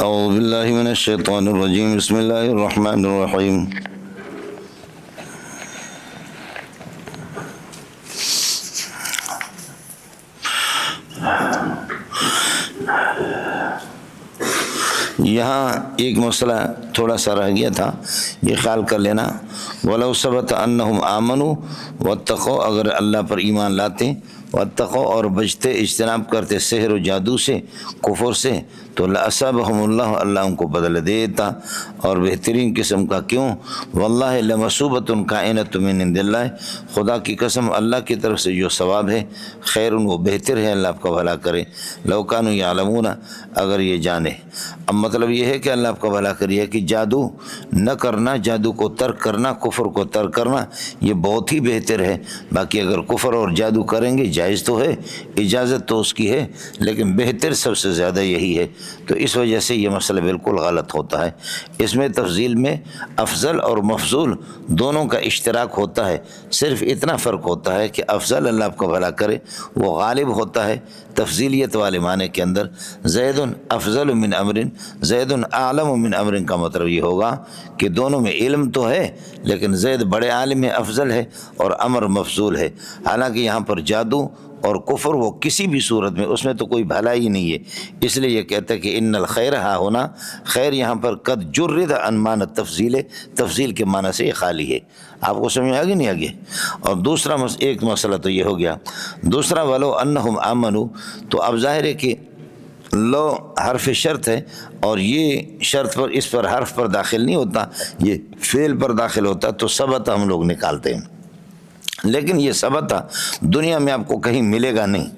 اعوذ باللہ من الشیطان الرجیم بسم اللہ الرحمن الرحیم یہاں ایک مسئلہ تھوڑا سا رہ گیا تھا، یہ خیال کر لینا، وَلَوْ ثَبَتَ أَنَّهُمْ آمَنُوا وَاتَّقَوْا، اگر اللہ پر ایمان لاتے واتقوا اور بچتے اجتناب کرتے سحر و جادو سے، کفر سے، تو لَأَصَابَهُمُ اللَّهُ، اللہ ان کو بدل دیتا اور بہترین قسم کا۔ کیوں؟ وَاللَّهِ لَمَصُوبَةٌ كَائِنَةٌ مِّنْ عِندِ اللَّهِ، خدا کی قسم اللہ کی طرف سے جو ثواب ہے خیر وہ بہتر ہے، اللہ آپ کا بھلا کرے۔ لَوْ كَانُوا يَعْلَمُونَ، اگر یہ جانے۔ اب مطلب یہ ہے کہ اللہ آپ کا بھلا کریے کہ جادو نہ کرنا، جادو کو ترک کرنا، کفر کو ترک کرنا یہ بہت ہی بہتر ہے۔ باقی اگر کفر اور جادو کریں گے جائز تو ہے، اجازت تو اس کی ہے، لیکن بہتر سب سے زیادہ یہی ہے۔ تو اس وجہ سے یہ مسئلہ بالکل غلط ہوتا ہے۔ اس میں تفضیل میں افضل اور مفضول دونوں کا اشتراک ہوتا ہے، صرف اتنا فرق ہوتا ہے کہ افضل اللہ آپ کا بھلا کرے وہ غالب ہوتا ہے تفضیلیت والے معنی کے اندر۔ زید افضل من امر، زید اعلم من امر کا مطلب یہ ہوگا کہ دونوں میں علم تو ہے لیکن زید بڑے عالم ہے، افضل ہے، اور امر مفضول ہے۔ حالانکہ یہاں پر جادو اور کفر وہ کسی بھی صورت میں اس میں تو کوئی بھلائی نہیں ہے، اس لیے یہ کہتا ہے کہ ان الخیر ہا ہونا، خیر یہاں پر قد جرد عن معنی تفضیل، تفضیل کے معنی سے یہ خالی ہے۔ آپ کو سمجھ آگے نہیں آگے؟ اور دوسرا ایک مسئلہ تو یہ ہو گیا۔ دوسرا ولو انہم آمنوا، تو اب ظاہر ہے کہ لو حرف شرط ہے اور یہ شرط پر اس پر حرف پر داخل نہیں ہوتا، یہ فعل پر داخل ہوتا، تو ثبت ہم لوگ نکالتے ہیں، لیکن یہ ثبت دنیا میں آپ کو کہیں ملے گا نہیں۔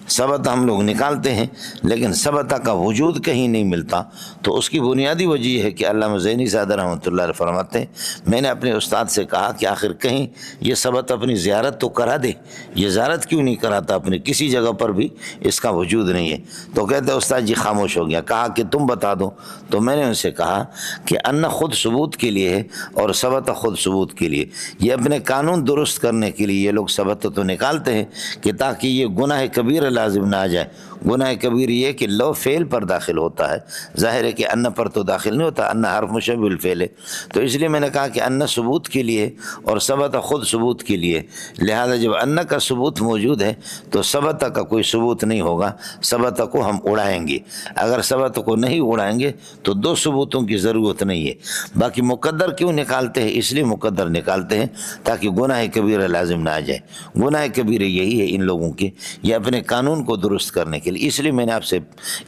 ثبت ہم لوگ نکالتے ہیں لیکن ثبت کا وجود کہیں نہیں ملتا، تو اس کی بنیادی وجہ یہ ہے کہ علامہ زینی صاحب رحمۃ اللہ علیہ فرماتے ہیں، میں نے اپنے استاد سے کہا کہ آخر کہیں یہ ثبت اپنی زیارت تو کرا دے، یہ زیارت کیوں نہیں کراتا اپنے، کسی جگہ پر بھی اس کا وجود نہیں ہے۔ تو کہتے استاد جی خاموش ہو گیا، کہا کہ تم بتا دو۔ تو میں نے ان سے کہا کہ ان خود ثبوت کے لیے ہے اور ثبت خود ثبوت کے لیے، یہ اپنے قانون درست کرنے کے لیے یہ لوگ ثبت تو نکالتے ہیں کہ تاکہ یہ گناہ کبیر لازم نہ آ جائے۔ گناہ کبیر یہ کہ لو فعل پر داخل ہوتا ہے، ظاہر ہے کہ ان پر تو داخل نہیں ہوتا، ان حرف مشبہ الفعل ہے، تو اس لیے میں نے کہا کہ ان ثبوت کے لیے اور ثبت خود ثبوت کے لیے، لہذا جب ان کا ثبوت موجود ہے تو ثبت کا کوئی ثبوت نہیں ہوگا، ثبت کو ہم اڑائیں گے۔ اگر ثبت کو نہیں اڑائیں گے تو دو ثبوتوں کی ضرورت نہیں ہے۔ باقی مقدر کیوں نکالتے ہیں؟ اس لیے مقدر نکالتے ہیں تاکہ گناہ کبیرہ لازم نہ آ جائے۔ گناہ کبیرہ یہی ہے ان لوگوں کے، یہ اپنے قانون کو درست کرنے کے لیے۔ اس لیے میں نے آپ سے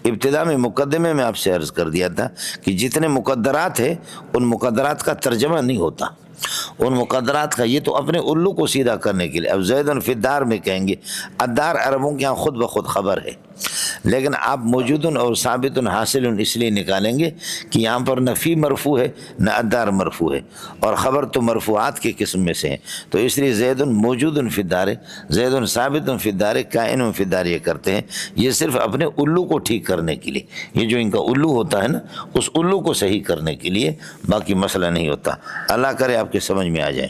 ابتدا میں مقدمے میں آپ سے عرض کر دیا تھا کہ جتنے مقدرات ہیں ان مقدرات کا ترجمہ نہیں ہوتا، ان مقدرات کا، یہ تو اپنے الو کو سیدھا کرنے کے لیے۔ اب زیدن فی الدار میں کہیں گے، الدار عربوں کے یہاں خود بخود خبر ہے، لیکن آپ موجود اور ثابت حاصل اس لیے نکالیں گے کہ یہاں پر نہ فی مرفوع ہے نہ الدار مرفوع ہے، اور خبر تو مرفوعات کی قسم میں سے ہیں، تو اس لیے زید موجود فی الدار، زید ثابت فی الدار، کائن فی الدار یہ کرتے ہیں، یہ صرف اپنے الو کو ٹھیک کرنے کے لیے، یہ جو ان کا الو ہوتا ہے نا اس الو کو صحیح کرنے کے لیے، باقی مسئلہ نہیں ہوتا۔ اللہ کرے آپ کے سمجھ میں آ جائے۔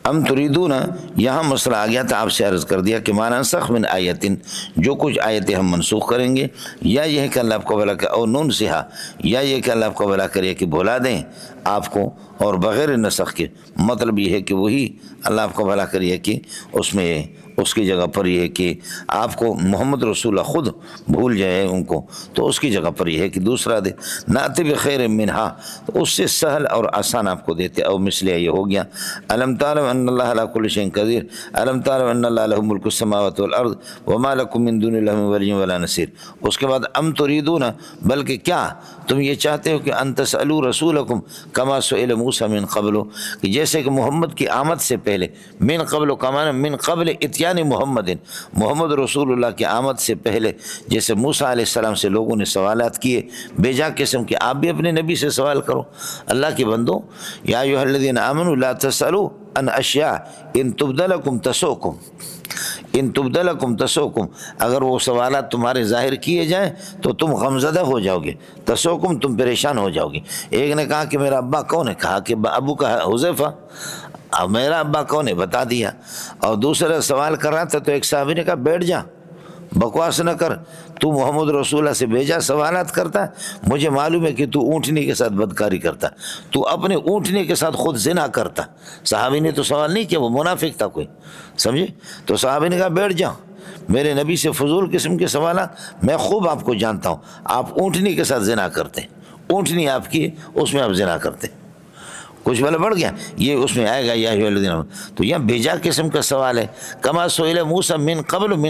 ام تریدون، یہاں مسئلہ آ گیا تھا، آپ سے عرض کر دیا کہ ما ننسخ من آیتن، جو کچھ آیتیں ہم منسوخ کریں گے، یا یہ ہے کہ اللہ آپ کو بھلا کرے، او ننسہا، یا یہ کہ اللہ آپ کو بھلا کرے کہ بھلا دیں آپ کو، اور بغیر نسخ کے، مطلب یہ ہے کہ وہی اللہ آپ کو بھلا کرے کہ اس میں اس کی جگہ پر یہ ہے کہ آپ کو محمد رسول اللہ خود بھول جائے ان کو، تو اس کی جگہ پر یہ ہے کہ دوسرا دے، ناتی بخیر منہا، تو اس سے سہل اور آسان آپ کو دیتے، او مثلیہ یہ ہو گیا، الم تعلم ان اللہ علی کل شیء قدیر، الم تعلم ان اللہ لہ ملک السماوات والارض وما لکم من دون اللہ من ولی ولا نصیر۔ اس کے بعد ام تریدون، بلکہ کیا تم یہ چاہتے ہو کہ ان تسألوا رسولکم کما سئل موسیٰ من قبل، کہ جیسے کہ محمد کی آمد سے پہلے، من قبل کمانا من قبل اتیان محمد، محمد رسول اللہ کی آمد سے پہلے جیسے موسیٰ علیہ السلام سے لوگوں نے سوالات کیے بے جا قسم کے، آپ بھی اپنے نبی سے سوال کرو۔ اللہ کے بندو، یا ایھا الذین آمنوا لا تسألوا عن اشیاء ان تبد لکم تسؤکم، ان تبد لکم تسؤکم، اگر وہ سوالات تمہارے ظاہر کیے جائیں تو تم غمزدہ ہو جاؤ گے، تسؤکم تم پریشان ہو جاؤ گے۔ ایک نے کہا کہ میرا ابا کون ہے؟ کہا کہ ابو کا حذیفہ، اب میرا ابا کون ہے بتا دیا. اور دوسرا سوال کر رہا تھا تو ایک صحابی نے کہا بیٹھ جا، بکواس نہ کر، تو محمد رسول اللہ سے بھیجا سوالات کرتا ہے، مجھے معلوم ہے کہ تو اونٹنی کے ساتھ بدکاری کرتا، تو اپنے اونٹنی کے ساتھ خود زنا کرتا. صحابی نے تو سوال نہیں کیا، وہ منافق تھا کوئی، سمجھے؟ تو صحابی نے کہا بیٹھ جا، میرے نبی سے فضول قسم کے سوالات، میں خوب آپ کو جانتا ہوں، آپ اونٹنی کے ساتھ زنا کرتے ہیں، اونٹنی آپ کی، اس میں آپ زنا کرتے ہیں. کچھ والا بڑھ گیا، یہ اس میں آئے گا یا تو یہاں بھیجا قسم کا سوال ہے. کما سئل موسیٰ من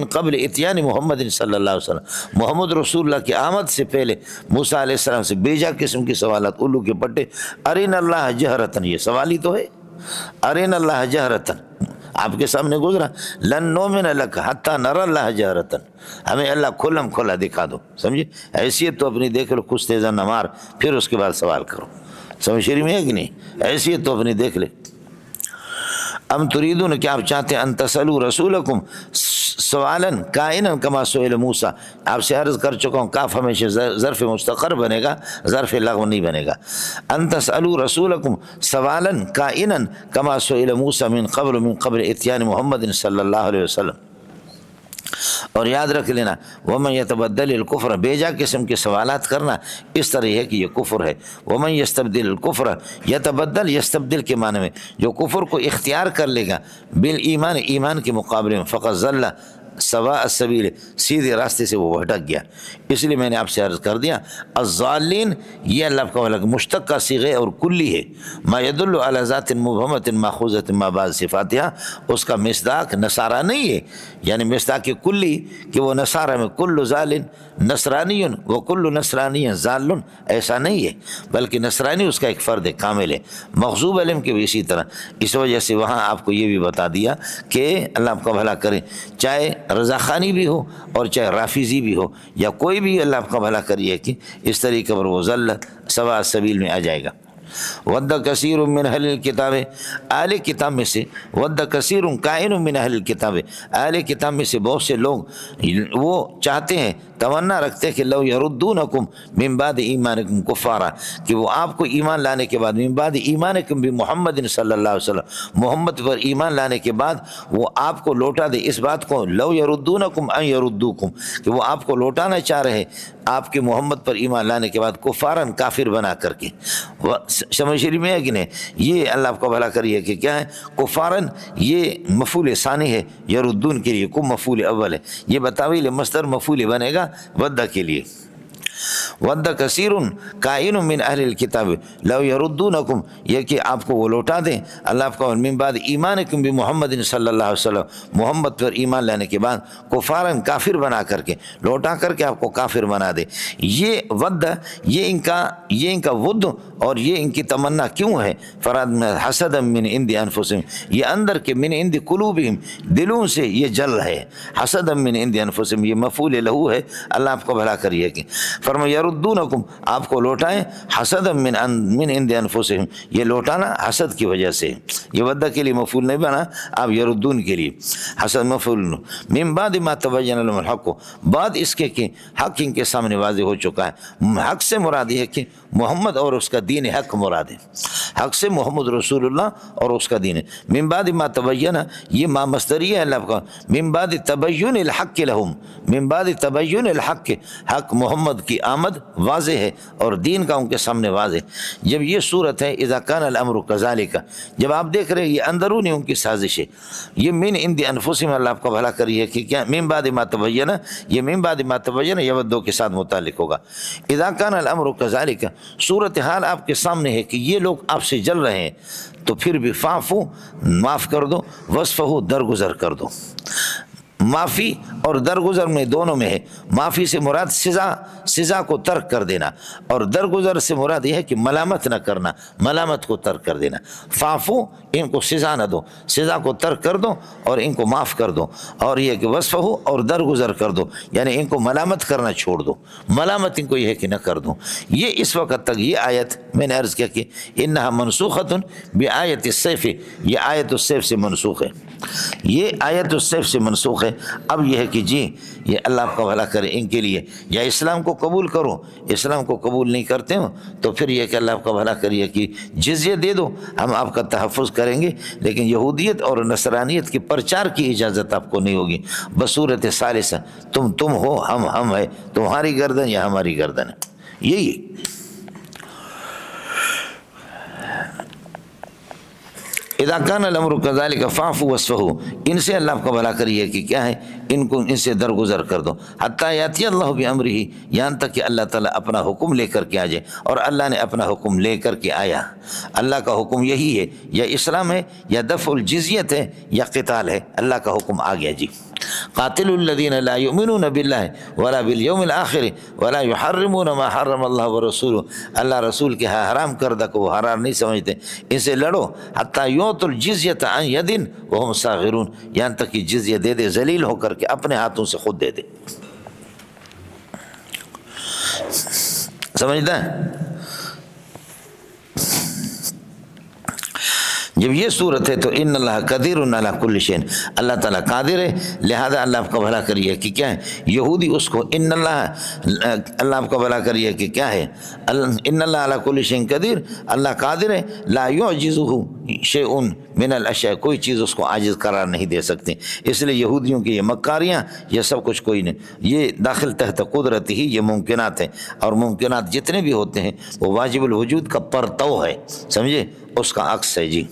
قبل اتیان محمد صلی اللہ علیہ وسلم، محمد رسول اللہ کی آمد سے پہلے موسیٰ علیہ السلام سے بھیجا قسم کے سوالات، الو کے پٹے. ارین اللہ جہرتن، یہ سوال ہی تو ہے، ارین اللہ جہرتن، آپ کے سامنے گزرا، لن نؤمن لک حتی نری اللہ جہرتن، ہمیں اللہ کھلم کھلا دکھا دو. سمجھے؟ حیثیت تو اپنی دیکھ لو، کچھ تیزا نہ مار، پھر اس کے بعد سوال کرو. سمجھ شریف میں ہے کہ نہیں؟ حیثیت تو اپنی دیکھ لے. ام تریدون، کیا آپ چاہتے ہیں، ان تسألوا رسولکم سوالاً کائناً کما سئل موسیٰ، آپ سے عرض کر چکا ہوں، کاف ہمیشہ ظرف مستقر بنے گا، ظرف لغو نہیں بنے گا. ان تسألوا رسولکم سوالاً کائناً کما سئل موسیٰ من قبل اتیان محمد صلی اللہ علیہ وسلم. اور یاد رکھ لینا، ومن یتبدل الکفر، بیجا قسم کے سوالات کرنا اس طرح ہے کہ یہ کفر ہے. ومن یستبدل الکفر، یتبدل یستبدل کے معنی میں جو کفر کو اختیار کر لے گا بالایمان، ایمان کے مقابلے میں، فقط ضل سواء السبیل، سیدھے راستے سے وہ بھٹک گیا. اس لیے میں نے آپ سے عرض کر دیا، الضالین یہ اللہ کا مشتق کا صیغہ اور کلی ہے. ما یدل علی ذات مبہمۃ ماخوذۃ ما بعض صفاتہا، اس کا مصداق نصارہ نہیں ہے، یعنی مصداق کلی کہ وہ نصارہ میں کل ضال نصرانی و کل نصرانی ضال، ایسا نہیں ہے، بلکہ نصرانی اس کا ایک فرد کامل ہے. مغضوب علم کے بھی اسی طرح. اس وجہ سے وہاں آپ کو یہ بھی بتا دیا کہ اللہ آپ کا بھلا کرے، چاہے رضا خانی بھی ہو اور چاہے رافضی بھی ہو یا کوئی بھی اللہ آپ کا بھلا کریے کہ اس طریقے پر وہ ذلت سواء السبیل میں آ جائے گا. ود کثیر من اہل الکتاب، اہل کتاب میں سے، ود کثیر کائن من اہل الکتاب، اہل کتاب میں سے بہت سے لوگ وہ چاہتے ہیں، تمنا رکھتے ہیں کہ لو یردونکم من بعد ایمانکم کفارا، کہ وہ آپ کو ایمان لانے کے بعد، من بعد ایمانکم بمحمد صلی اللہ علیہ وسلم، محمد پر ایمان لانے کے بعد وہ آپ کو لوٹا دے. اس بات کو لو یردونکم ان یردوکم، کہ وہ آپ کو لوٹانا چاہ رہے آپ کے محمد پر ایمان لانے کے بعد کفارن، کافر بنا کر کے. سمجھ شریف میں ہے کہ نہیں؟ یہ اللہ آپ کو بھلا کریے کہ کیا ہے کفارن، یہ مفعول ثانی ہے، یردون کے لیے، کم مفعول اول ہے، یہ بتاویل مصدر مفعول بنے گا ودہ کے لیے. ود کثیر کائن من اہل الکتاب لو یردونکم، یہ کہ آپ کو وہ لوٹا دیں، اللہ آپ کو من بعد ایمانکم بمحمد صلی اللہ علیہ وسلم، محمد پر ایمان لانے کے بعد کفارن، کافر بنا کر کے، لوٹا کر کے آپ کو کافر بنا دے. یہ ود، یہ ان کا ود اور یہ ان کی تمنا کیوں ہے؟ فراد حسد من عند انفسہم، یہ اندر کے من عند قلوبہم، دلوں سے یہ جل ہے. حسد من عند انفسہم یہ مفعول لہو ہے، اللہ آپ کو بھلا کریے کہ فرمایا یردونکم، آپ کو لوٹائیں، حسد من عند انفسہم، یہ لوٹانا حسد کی وجہ سے، یہ ودہ کے لیے مفعول نہیں بنا، آپ یردون کے لیے حسد مفعول. من بعد ما تبین لهم الحق، بعد اس کے کہ حق ان کے سامنے واضح ہو چکا ہے. حق سے مراد یہ ہے کہ محمد اور اس کا دین حق مراد ہے، حق سے محمد رسول اللہ اور اس کا دین ہے. من بعد ما تبین، یہ ما مصدریہ ہے اللہ کا، من بعد تبین الحق لهم، من بعد تبین الحق، حق محمد کی آمد واضح ہے اور دین کا ان کے سامنے واضح. جب یہ صورت ہے اذا کان الامر کذالک، جب آپ دیکھ رہے ہیں یہ اندرونی ان کی سازش ہے، یہ من عند انفسہم، اللہ آپ کو بھلا کریے کہ کیا من بعد ما تبین، یہ من بعد ما تبین یودو کے ساتھ متعلق ہوگا. اذا کان الامر کذالک، صورتحال آپ کے سامنے ہے کہ یہ لوگ آپ سے جل رہے ہیں، تو پھر بھی فاعفو، معاف کر دو، وصفہ، درگزر کر دو. معافی اور درگزر میں دونوں میں ہے. معافی سے مراد سزا کو ترک کر دینا، اور درگزر سے مراد یہ ہے کہ ملامت نہ کرنا، ملامت کو ترک کر دینا. فاعفو، ان کو سزا نہ دو، سزا کو ترک کر دو اور ان کو معاف کر دو. اور یہ کہ وصفہ اور درگزر کر دو، یعنی ان کو ملامت کرنا چھوڑ دو، ملامت ان کو یہ ہے کہ نہ کر دو. یہ اس وقت تک یہ آیت میں نے عرض کیا کہ انہا منسوخۃ بآیت السیف، یہ آیت السیف سے منسوخ ہے، یہ آیت السیف سے منسوخ ہے. اب یہ ہے کہ جی یہ اللہ آپ کا بھلا کرے ان کے لیے، یا اسلام کو قبول کرو، اسلام کو قبول نہیں کرتے ہو تو پھر یہ کہ اللہ آپ کا بھلا کریے کہ جزیہ دے دو، ہم آپ کا تحفظ کریں گے، لیکن یہودیت اور نصرانیت کے پرچار کی اجازت آپ کو نہیں ہوگی بصورت ثالثہ، تم ہو ہم ہے، تمہاری گردن یا ہماری گردن ہے، یہی ہے۔ اذا کان الامر کذالک فاعفوا واصفحوا، ان سے اللہ کا بھلا کریے کہ کیا ہے ان سے درگزر کر دو، حتی یاتی اللہ بامرہ، یہاں تک کہ اللہ تعالیٰ اپنا حکم لے کر کے آ جائے، اور اللہ نے اپنا حکم لے کر کے آیا۔ اللہ کا حکم یہی ہے، یا اسلام ہے، یا دفع الجزیت ہے، یا قتال ہے، اللہ کا حکم آ گیا جی۔ قاتل الذین لا یؤمنون باللہ ولا بالیوم الآخر ولا یحرمون ما حرم اللہ ورسولہ، اللہ رسول کے حرام کردہ کو وہ حرام نہیں سمجھتے، ان سے لڑو، حتی یعطوا الجزیۃ عن ید وہم صاغرون، یہاں تک کہ جزیہ دے دے ذلیل ہو کر کے، اپنے ہاتھوں سے خود دے دے۔ سمجھتا ہے؟ جب یہ صورت ہے تو ان اللہ قدیر علی کل شیء، اللہ تعالیٰ قادر ہے، لہذا اللہ آپ کا بھلا کریے کہ کیا ہے، یہودی اس کو اللہ آپ کا بھلا کریے کہ کیا ہے، ان اللہ علی کل شیء قدیر، اللہ قادر ہے، لا یعجزہ شیء من الاشیاء، کوئی چیز اس کو عاجز قرار نہیں دے سکتی، اس لیے یہودیوں کی یہ مکاریاں، یہ سب کچھ کوئی نہیں، یہ داخل تحت قدرت ہی یہ ممکنات ہیں، اور ممکنات جتنے بھی ہوتے ہیں وہ واجب الوجود کا پرتو ہے، سمجھے، اس کا عکس ہے جی۔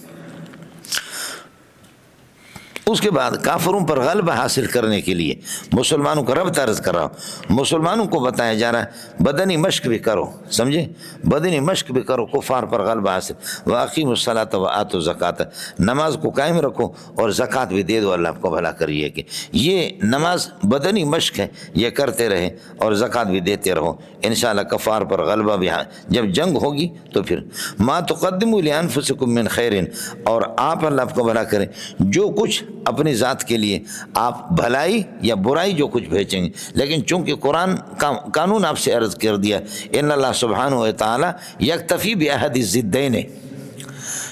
اس کے بعد کافروں پر غلبہ حاصل کرنے کے لیے مسلمانوں کا رب عرض کر رہا ہوں، مسلمانوں کو بتایا جا رہا ہے بدنی مشق بھی کرو، سمجھے، بدنی مشق بھی کرو کفار پر غلبہ حاصل، وَأَقِيمُوا الصَّلَاةَ وَآتُوا الزَّكَاةَ، نماز کو قائم رکھو اور زکوٰۃ بھی دے دو، اللہ آپ کو بھلا کریے کہ یہ نماز بدنی مشق ہے، یہ کرتے رہے اور زکوٰۃ بھی دیتے رہو، انشاءاللہ کفار پر غلبہ بھی، جب جنگ ہوگی تو پھر مَا تُقَدِّمُوا لِأَنفُسِكُم مِّن خَيْرٍ، اور آپ اللہ آپ کو بھلا کریں جو کچھ اپنی ذات کے لیے آپ بھلائی یا برائی جو کچھ بھیجیں گے، لیکن چونکہ قرآن کا قانون آپ سے عرض کر دیا، ان اللہ سبحانہ و تعالی یکتفی بعہد الضدین،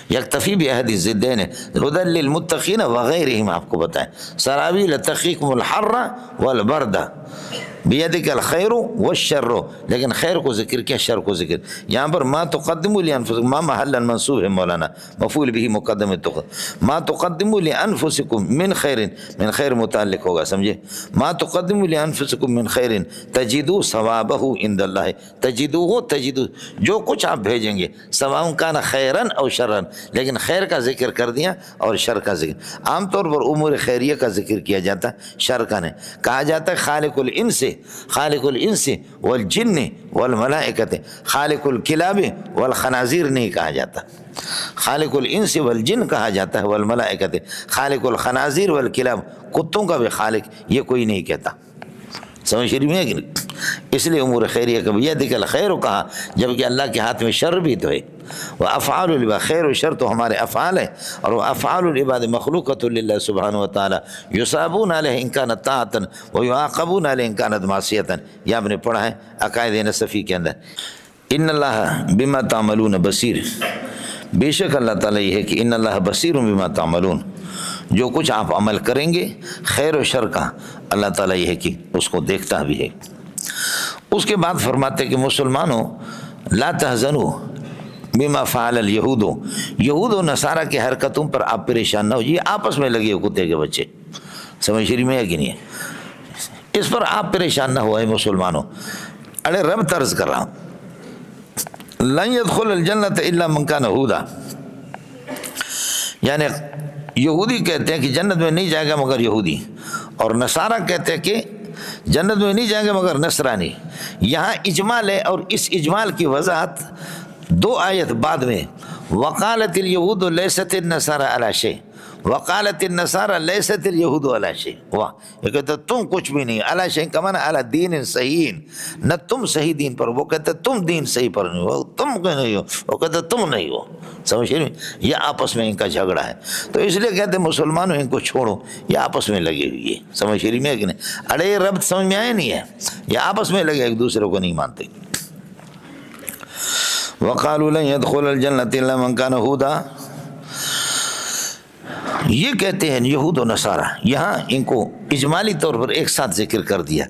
یکتفی بعہد الضدین ہدی للمتقین وغیرہم، آپ کو بتائیں سرابیل تقیکم الحر والبرد بیدک الخیر والشر، لیکن خیر کو ذکر کیا، شر کو ذکر، یہاں پر ما تقدموا لانفسکم، ما محلا منصوب ہے مولانا، مفعول به مقدم ما تقدموا لانفسکم من خیر، من خیر متعلق ہوگا، سمجھے، ما تقدموا لانفسکم من خیر تجدوا ثوابہ عند اللہ، تجدوا جو کچھ آپ بھیجیں گے، سواء کان خیرا او شرا، لیکن خیر کا ذکر کر دیا اور شر کا ذکر، عام طور پر امور خیریہ کا ذکر کیا جاتا ہے، شر کا نہیں، کہا جاتا ہے خالق الانس والجن والملائکۃ، خالق الکلاب والخنازیر نہیں کہا جاتا، خالق الانس والجن کہا جاتا ہے، والملائکۃ، خالق الخنازیر والکلاب، کتوں کا بھی خالق یہ کوئی نہیں کہتا، سمجھ شریف ہے کہ نہیں، اس لیے امور خیریہ کا بیدک الخیر کہا، جبکہ اللہ کے ہاتھ میں شر بھی تو ہے، وافعال العباد، خیر و شر تو ہمارے افعال ہیں، اور وہ افعال العباد مخلوقۃ للہ سبحانہ و تعالی، یصابون علیہ ان کانت طاعۃ ویعاقبون علیہ ان کانت معصیۃ، یہ آپ نے پڑھا ہے عقائد نصفی کے اندر، ان اللہ بما تعملون بصیر، بے شک اللہ تعالیٰ یہ ہے کہ ان اللہ بصیر بما تعملون، جو کچھ آپ عمل کریں گے خیر و شر کا، اللہ تعالیٰ یہ ہے کہ اس کو دیکھتا بھی ہے۔ اس کے بعد فرماتے کہ مسلمانوں لا تحزنوا بما فعل الیہود، یہود و نصارہ کی حرکتوں پر آپ پریشان نہ ہو، یہ آپس میں لگے کتے کے بچے، سمجھ شریف میں ہے کہ نہیں ہے، اس پر آپ پریشان نہ ہوئے مسلمانوں، ارے رب طرز کر رہا ہوں، لن يدخل الجنت الا من کان ہودا، یعنی یہودی کہتے ہیں کہ جنت میں نہیں جائے گا مگر یہودی، اور نصارہ کہتے ہیں کہ جنت میں نہیں جائیں گے مگر نصرانی، یہاں اجمال ہے، اور اس اجمال کی وضاحت دو آیت بعد میں، وقالت الیہود لیست النصارى علی شیء، وقالت النصارى لیست الیہود علی شیء، واہ، یہ کہتے تم کچھ بھی نہیں، علی شیء کا معنی علی دین صحیح، نہ تم صحیح دین پر، وہ کہتے تم دین صحیح پر نہیں ہو، تم نہیں ہو، وہ کہتے تم نہیں ہو، سمجھ رہے، یہ آپس میں ان کا جھگڑا ہے، تو اس لیے کہتے مسلمانوں ان کو چھوڑو، یہ آپس میں لگے ہوئی ہے، سمجھ رہی ہے کہ نہیں، ارے یہ رب سمجھ میں آئے نہیں ہے، یہ آپس میں لگے ایک دوسرے کو نہیں مانتے۔ وقالوا لن يدخل الجنة الا من كان هودا، یہ کہتے ہیں یہود و نصارہ، یہاں ان کو اجمالی طور پر ایک ساتھ ذکر کر دیا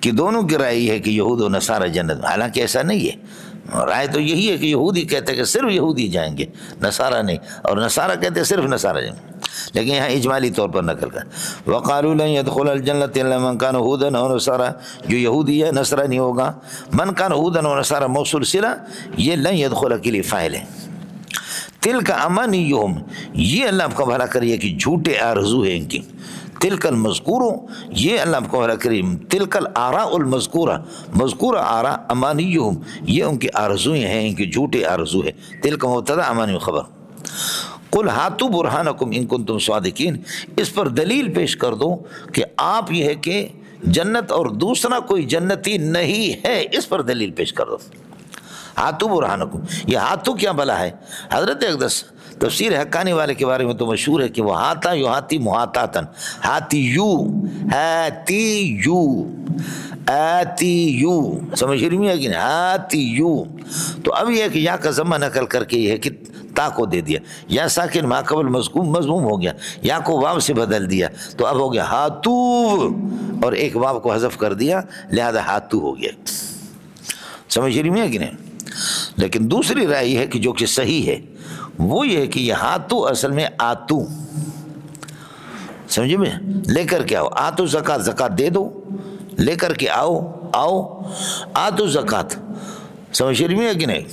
کہ دونوں کی رائے یہ ہے کہ یہود و نصارہ جنت میں، حالانکہ ایسا نہیں ہے، رائے تو یہی ہے کہ یہودی کہتے ہیں کہ صرف یہودی جائیں گے، نصارہ نہیں، اور نصارہ کہتے ہیں صرف نصارہ جائیں گے، لیکن یہاں اجمالی طور پر نقل کر وقالوا لن يدخل الجنة الا من كان هودا او نصارى، جو یہودی ہے نصرانی ہوگا، من كان هودا او نصارى موصول صلہ، یہ لن يدخل کے لیے فاعل ہے، تلک امانیہم، یہ اللہ آپ کا بھلا کریے کہ جھوٹے آرزو ہیں ان کی، تلک المذکور، یہ اللہ آپ کو بھلا کریے، تلک الاراء المذکورہ، مذکورہ آراء، امانیہم، یہ ان کی آرزویں ہیں، ان کی جھوٹے آرزو ہے، تلک مبتدا امانی خبر، قل ہاتوا برہانکم ان کنتم صادقین، اس پر دلیل پیش کر دو کہ آپ یہ ہے کہ جنت اور دوسرا کوئی جنتی نہیں ہے، اس پر دلیل پیش کر دو، ہاتو برہانکم، یہ ہاتو کیا بلا ہے؟ حضرت اقدس تفسیر حقانی والے کے بارے میں تو مشہور ہے کہ وہ ہاتا یو ہاتی محاتاتن، ہاتی یو، ہاتی یو، آتی یو، سمجھ رہی میں ہے کہ نہیں؟ ہاتی یو، تو اب یہ ہے کہ یا کا ضمہ نقل کر کے یہ ہے کہ تا کو دے دیا، یا ساکن ما قبل مضموم ہو گیا، یا کو واو سے بدل دیا تو اب ہو گیا ہاتو، اور ایک واو کو حذف کر دیا لہذا ہاتو ہو گیا، سمجھ رہی میں ہے کہ نہیں؟ لیکن دوسری رائے یہ ہے کہ جو کہ صحیح ہے وہ یہ ہے کہ یہ ہاتو اصل میں آتو، سمجھے میں، لے کر کے آؤ، آتو زکات، زکات دے دو، لے کر کے آؤ، آؤ آتو زکات، سمجھ رہی میں ہے کہ نہیں؟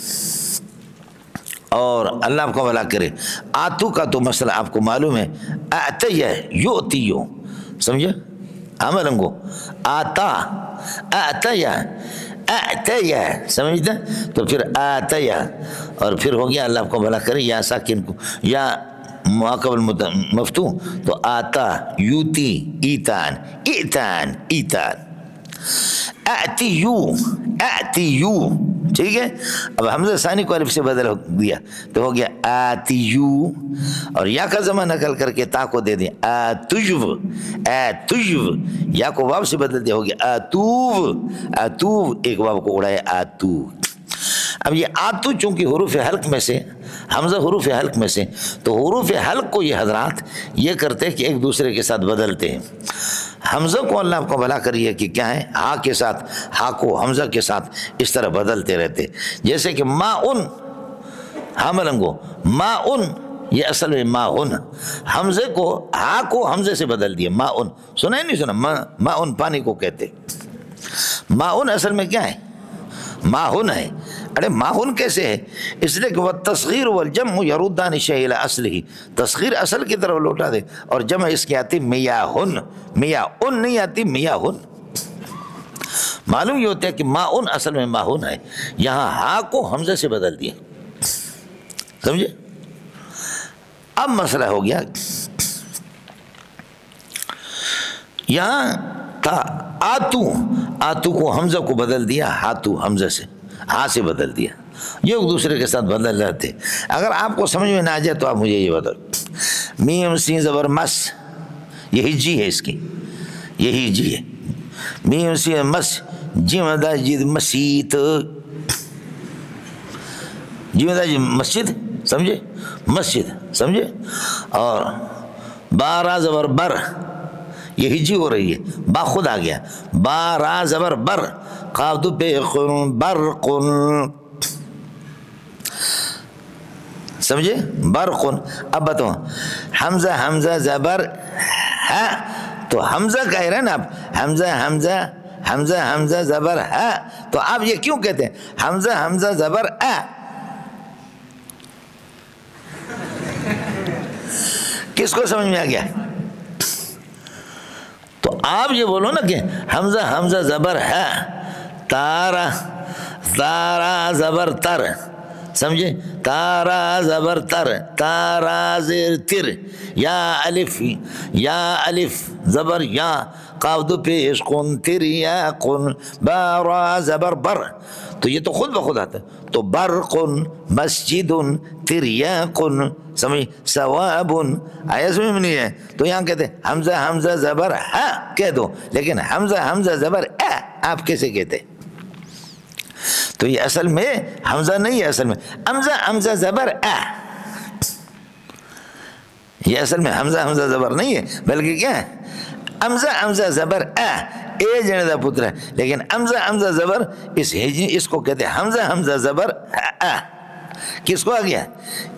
اور اللہ آپ کو بھلا کرے، آتو کا تو مسئلہ آپ کو معلوم ہے، اعطیہ یؤتیو، سمجھے عملنگو، آتا اعطیہ، اعطیہ، سمجھتے تو پھر آتیہ، اور پھر ہو گیا اللہ آپ کو بھلا کرے یا ساکن کو یا مواقب مفتو تو آتا یوتی ایتان، ایتان، ایتان، اعتیو، اعتیو، ٹھیک ہے، اب حمزہ ثانی کو الف سے بدل دیا تو ہو گیا آتیو، اور یا کا ضمہ نقل کر کے تا کو دے دیں آتجو، آتجو، یا کو واو سے بدل دیا ہو گیا آتوو، آتوو، ایک واو کو اڑایا آتو، اب یہ آتو چونکہ حروف حلق میں سے، حمزہ حروف حلق میں سے، تو حروف حلق کو یہ حضرات یہ کرتے کہ ایک دوسرے کے ساتھ بدلتے ہیں، حمزہ کو اللہ آپ کو بھلا کریے کہ کیا ہے، ہا کے ساتھ، ہا کو حمزہ کے ساتھ اس طرح بدلتے رہتے، جیسے کہ ما ان، حملنگو ما ان، یہ اصل میں ما ان، حمزے کو، ہا کو حمزے سے بدل دیا، ما ان، سنا ہے نہیں سنا، ما ان پانی کو کہتے، ما ان اصل میں کیا ہے، ماہن ہے، ارے ماہن کیسے ہے؟ اس لیے کہ وہ تصغیر والجمع یردان الشیء الی اصلہ، تصغیر اصل کی طرف لوٹا دے، اور جمع اس کی آتی میاہن، میاہن نہیں آتی میاہن، معلوم یہ ہوتا ہے کہ ماہن اصل میں ماہن ہے، یہاں ہا کو حمزہ سے بدل دیا، سمجھے؟ اب مسئلہ ہو گیا، یہاں تھا آتو، آتو کو حمزہ کو بدل دیا ہاتو، حمزہ سے، ہاں سے بدل دیا، یہ ایک دوسرے کے ساتھ بدل رہتے، اگر آپ کو سمجھ میں نہ آ جائے تو آپ مجھے یہ بتاؤ، میم سین زبر مس، یہ ہجی ہے اس کی، یہ ہجی ہے، میم سین مس، جیم دا جید مسیت، جیم دا جید مسجد، سمجھے، مسجد، سمجھے، اور بارا زبر بر، یہ ہجی ہو رہی ہے، با خود آ گیا، با را زبر بر، قاف دو پہ برقن، سمجھے، برقن، اب بتاؤ حمزہ، حمزہ زبر ہے، تو حمزہ کہہ رہے ہیں نا آپ، حمزہ، حمزہ، حمزہ، حمزہ زبر ہے، تو آپ یہ کیوں کہتے ہیں حمزہ، حمزہ زبر ہے؟ کس کو سمجھ میں آ گیا؟ تو آپ یہ بولو نا کہ حمزہ، حمزہ زبر ہے، تارا، تارا زبر تر، سمجھے، تارا زبر تر، تارا زیر تر، یا الف، یا الف زبر یا، قاف دو پیش قن، تر یا قن، بارا زبر بر، تو یہ تو خود بخود آتا ہے، تو برقن، مسجدن، تریاقن، سمجھ، ثوابن، آیا سمجھ میں نہیں ہے؟ تو یہاں کہتے ہیں حمزہ، حمزہ زبر ہا کہہ دو، لیکن حمزہ، حمزہ زبر اے آپ کیسے کہتے؟ تو یہ اصل میں حمزہ نہیں ہے، اصل میں حمزہ، حمزہ زبر اے، یہ اصل میں حمزہ حمزہ زبر نہیں ہے، بلکہ کیا ہے، حمزہ حمزہ زبر اے جنے دا پتر ہے، لیکن حمزہ حمزہ زبر اس کو کہتے ہیں حمزہ حمزہ زبر کس کو آ گیا؟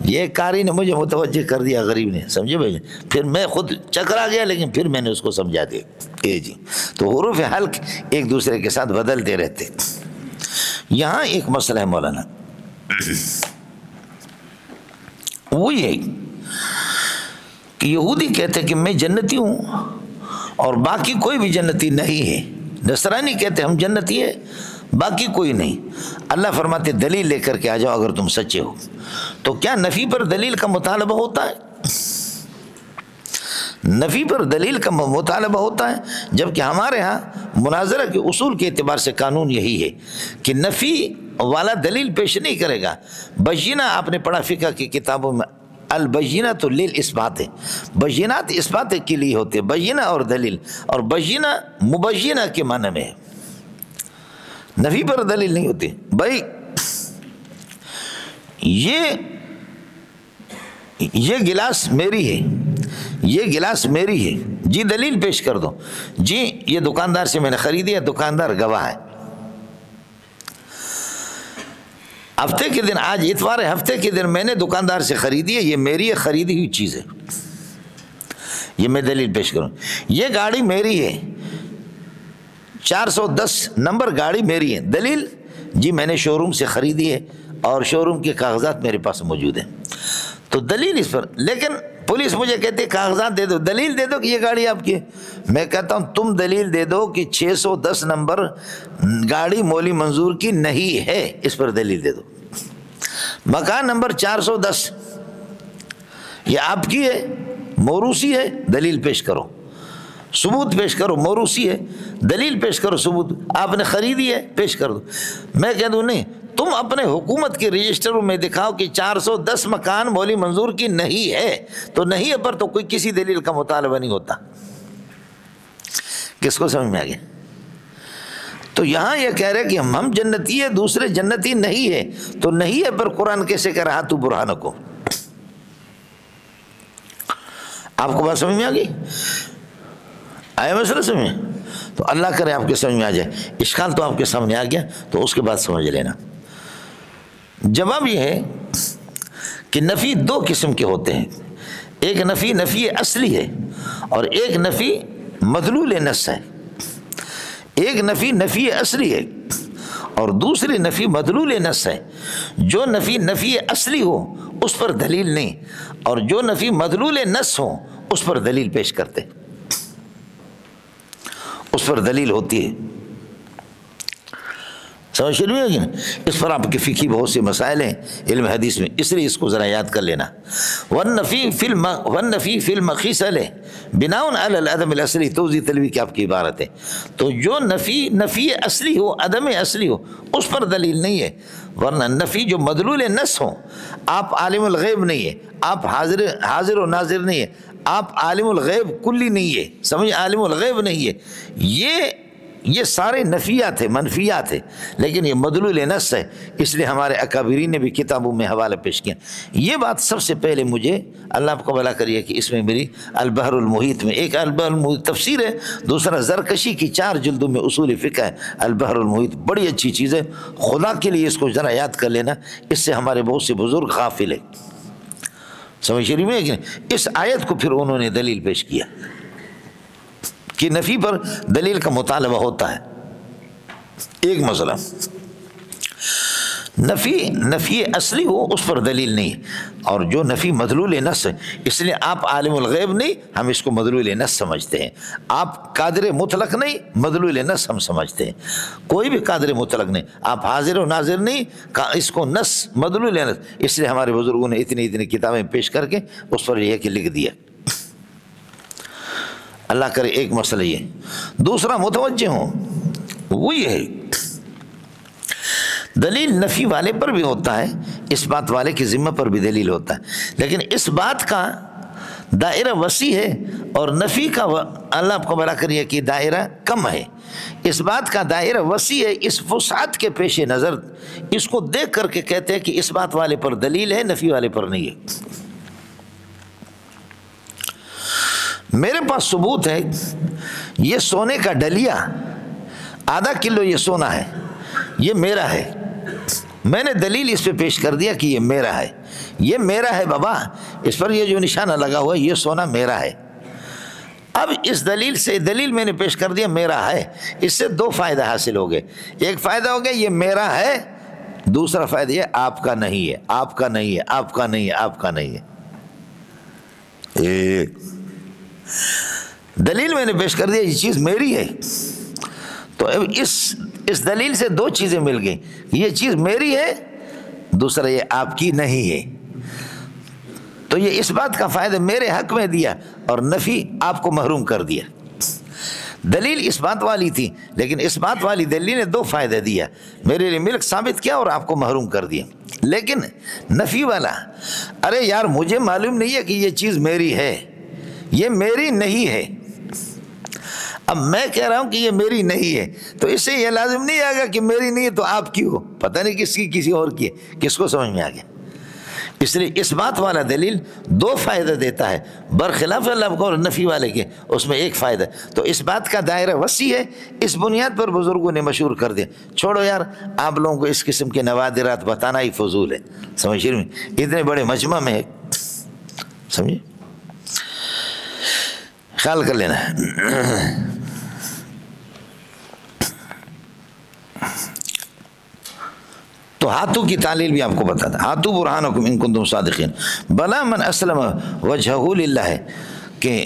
یہ قاری نے مجھے متوجہ کر دیا، غریب نے، سمجھے بھائی، پھر میں خود چکرا گیا، لیکن پھر میں نے اس کو سمجھا دیا جی۔ تو حروف حلق ایک دوسرے کے ساتھ بدلتے رہتے۔ یہاں ایک مسئلہ ہے مولانا، وہ یہ کہ یہودی کہتے کہ میں جنتی ہوں اور باقی کوئی بھی جنتی نہیں ہے، نصرانی کہتے ہم جنتی ہے باقی کوئی نہیں۔ اللہ فرماتے دلیل لے کر کے آ جاؤ اگر تم سچے ہو۔ تو کیا نفی پر دلیل کا مطالبہ ہوتا ہے؟ نفی پر دلیل کا مطالبہ ہوتا ہے، جبکہ ہمارے ہاں مناظرہ کے اصول کے اعتبار سے قانون یہی ہے کہ نفی والا دلیل پیش نہیں کرے گا۔ بینہ آپ نے پڑھا فقہ کی کتابوں میں، البینہ تو للاثبات ہے، بینات اثبات کے لیے ہوتے، بینہ اور دلیل، اور بینہ مبینہ کے معنی میں ہے، نفی پر دلیل نہیں ہوتی۔ بھائی یہ گلاس میری ہے، یہ گلاس میری ہے، جی دلیل پیش کر دو، جی یہ دکاندار سے میں نے خریدی ہے، دکاندار گواہ ہے۔ ہفتے کے دن، آج اتوار ہے، ہفتے کے دن میں نے دکاندار سے خریدی ہے، یہ میری خریدی ہوئی چیز ہے، یہ میں دلیل پیش کروں۔ یہ گاڑی میری ہے، 410 نمبر گاڑی میری ہے، دلیل جی میں نے شو روم سے خریدی ہے اور شو روم کے کاغذات میرے پاس موجود ہیں، تو دلیل اس پر۔ لیکن پولیس مجھے کہتی ہے کاغذات دے دو، دلیل دے دو کہ یہ گاڑی آپ کی ہے۔ میں کہتا ہوں تم دلیل دے دو کہ 610 نمبر گاڑی مولی منظور کی نہیں ہے، اس پر دلیل دے دو۔ مکان نمبر 410 یہ آپ کی ہے، موروثی ہے، دلیل پیش کرو، ثبوت پیش کرو، موروثی ہے، دلیل پیش کرو، ثبوت آپ نے خریدی ہے پیش کر دو۔ میں کہہ دوں نہیں، تم اپنے حکومت کے رجسٹروں میں دکھاؤ کہ 410 مکان مولی منظور کی نہیں ہے، تو نہیں ہے پر تو کوئی کسی دلیل کا مطالبہ نہیں ہوتا۔ کس کو سمجھ میں آ گیا؟ تو یہاں یہ کہہ رہے کہ ہم جنتی ہے، دوسرے جنتی نہیں ہے، تو نہیں ہے پر قرآن کیسے کہہ رہا تو برہانکو؟ آپ کو بات سمجھ میں آ گئی؟ آئے مسئلہ سمجھ؟ تو اللہ کرے آپ کے سمجھ میں آ جائے۔ اشکال تو آپ کے سامنے آ گیا، تو اس کے بعد سمجھ لینا۔ جواب یہ ہے کہ نفی دو قسم کے ہوتے ہیں، ایک نفی اصلی ہے اور ایک نفی مدلول نص ہے۔ ایک نفی اصلی ہے اور دوسری نفی مدلول نص ہے۔ جو نفی اصلی ہو اس پر دلیل نہیں، اور جو نفی مدلول نص ہو اس پر دلیل پیش کرتے، اس پر دلیل ہوتی ہے۔ سمجھ رہی ہے کہ اس پر آپ کے فقہی بہت سے مسائل ہیں علم حدیث میں، اس لیے اس کو ذرا یاد کر لینا۔ والنفی فی المقیسل بناء علی العدم الاصلی، توضیح تلوی کی آپ کی عبارت ہے۔ تو جو نفی اصلی ہو، عدم اصلی ہو، اس پر دلیل نہیں ہے، ورنہ نفی جو مدلول نص ہو، آپ عالم الغیب نہیں ہے، آپ حاضر و ناظر نہیں ہے، آپ عالم الغیب کلی نہیں ہے، سمجھ، عالم الغیب نہیں ہے، یہ سارے نفیات ہیں، منفیات ہیں، لیکن یہ مدلول نص ہے، اس لیے ہمارے اکابرین نے بھی کتابوں میں حوالہ پیش کیا۔ یہ بات سب سے پہلے مجھے، اللہ آپ کو بھلا کریے کہ اس میں میری البحر المحیط میں، ایک البحر المحیط تفسیر ہے، دوسرا زرکشی کی 4 جلدوں میں اصول فقہ ہے، البحر المحیط بڑی اچھی چیز ہے، خدا کے لیے اس کو ذرا یاد کر لینا، اس سے ہمارے بہت سے بزرگ غافل ہیں۔ سمجھ رہی میں کہ اس آیت کو پھر انہوں نے دلیل پیش کیا کہ نفی پر دلیل کا مطالبہ ہوتا ہے۔ ایک مسئلہ نفی اصلی ہو اس پر دلیل نہیں، اور جو نفی مدلول نص ہے، اس لیے آپ عالم الغیب نہیں، ہم اس کو مدلول نص سمجھتے ہیں، آپ قادر مطلق نہیں، مدلول نص ہم سمجھتے ہیں، کوئی بھی قادر مطلق نہیں، آپ حاضر و ناظر نہیں، اس کو نص مدلول نص، اس لیے ہمارے بزرگوں نے اتنی کتابیں پیش کر کے اس پر یہ کہ لکھ دیا۔ اللہ کرے ایک مسئلہ یہ۔ دوسرا متوجہ ہوں وہ یہ ہے، دلیل نفی والے پر بھی ہوتا ہے، اس بات والے کی ذمہ پر بھی دلیل ہوتا ہے، لیکن اس بات کا دائرہ وسیع ہے اور نفی کا اللہ آپ کو بڑا کریے کہ دائرہ کم ہے۔ اس بات کا دائرہ وسیع ہے، اس وسعت کے پیش نظر اس کو دیکھ کر کے کہتے ہیں کہ اس بات والے پر دلیل ہے، نفی والے پر نہیں ہے۔ میرے پاس ثبوت ہے، یہ سونے کا ڈلیا آدھا کلو یہ سونا ہے، یہ میرا ہے، میں نے دلیل اس پہ پیش کر دیا کہ یہ میرا ہے، یہ میرا ہے بابا، اس پر یہ جو نشانہ لگا ہوا ہے یہ سونا میرا ہے۔ اب اس دلیل سے، دلیل میں نے پیش کر دیا میرا ہے، اس سے دو فائدہ حاصل ہو گئے۔ ایک فائدہ ہو گیا یہ میرا ہے، دوسرا فائدہ یہ آپ کا نہیں ہے، آپ کا نہیں ہے، آپ کا نہیں ہے، آپ کا نہیں ہے۔ دلیل میں نے پیش کر دیا یہ چیز میری ہے، تو اس دلیل سے دو چیزیں مل گئی، یہ چیز میری ہے، دوسرا یہ آپ کی نہیں ہے۔ تو یہ اس بات کا فائدہ میرے حق میں دیا اور نفی آپ کو محروم کر دیا۔ دلیل اس بات والی تھی، لیکن اس بات والی دلیل نے دو فائدہ دیا، میرے لیے ملک ثابت کیا اور آپ کو محروم کر دیا۔ لیکن نفی والا، ارے یار مجھے معلوم نہیں ہے کہ یہ چیز میری ہے، یہ میری نہیں ہے، اب میں کہہ رہا ہوں کہ یہ میری نہیں ہے، تو اس سے یہ لازم نہیں آئے گا کہ میری نہیں ہے تو آپ کی ہو، پتہ نہیں کس کی، کسی اور کی ہے، کس کو سمجھ میں آ گیا؟ اس لیے اس بات والا دلیل دو فائدہ دیتا ہے، برخلاف اللہ کو اور نفی والے کے اس میں ایک فائدہ۔ تو اس بات کا دائرہ وسیع ہے، اس بنیاد پر بزرگوں نے مشہور کر دیا۔ چھوڑو یار، آپ لوگوں کو اس قسم کے نوادرات بتانا ہی فضول ہے، سمجھ رہے ہیں؟ اتنے بڑے مجمع میں سمجھے، خیال کر لینا۔ تو ہاتھوں کی تعلیل بھی آپ کو بتا تھا، ہاتھو برہانکم ان کنتم صادقین، بلا من اسلم وجہہ للہ ہے کہ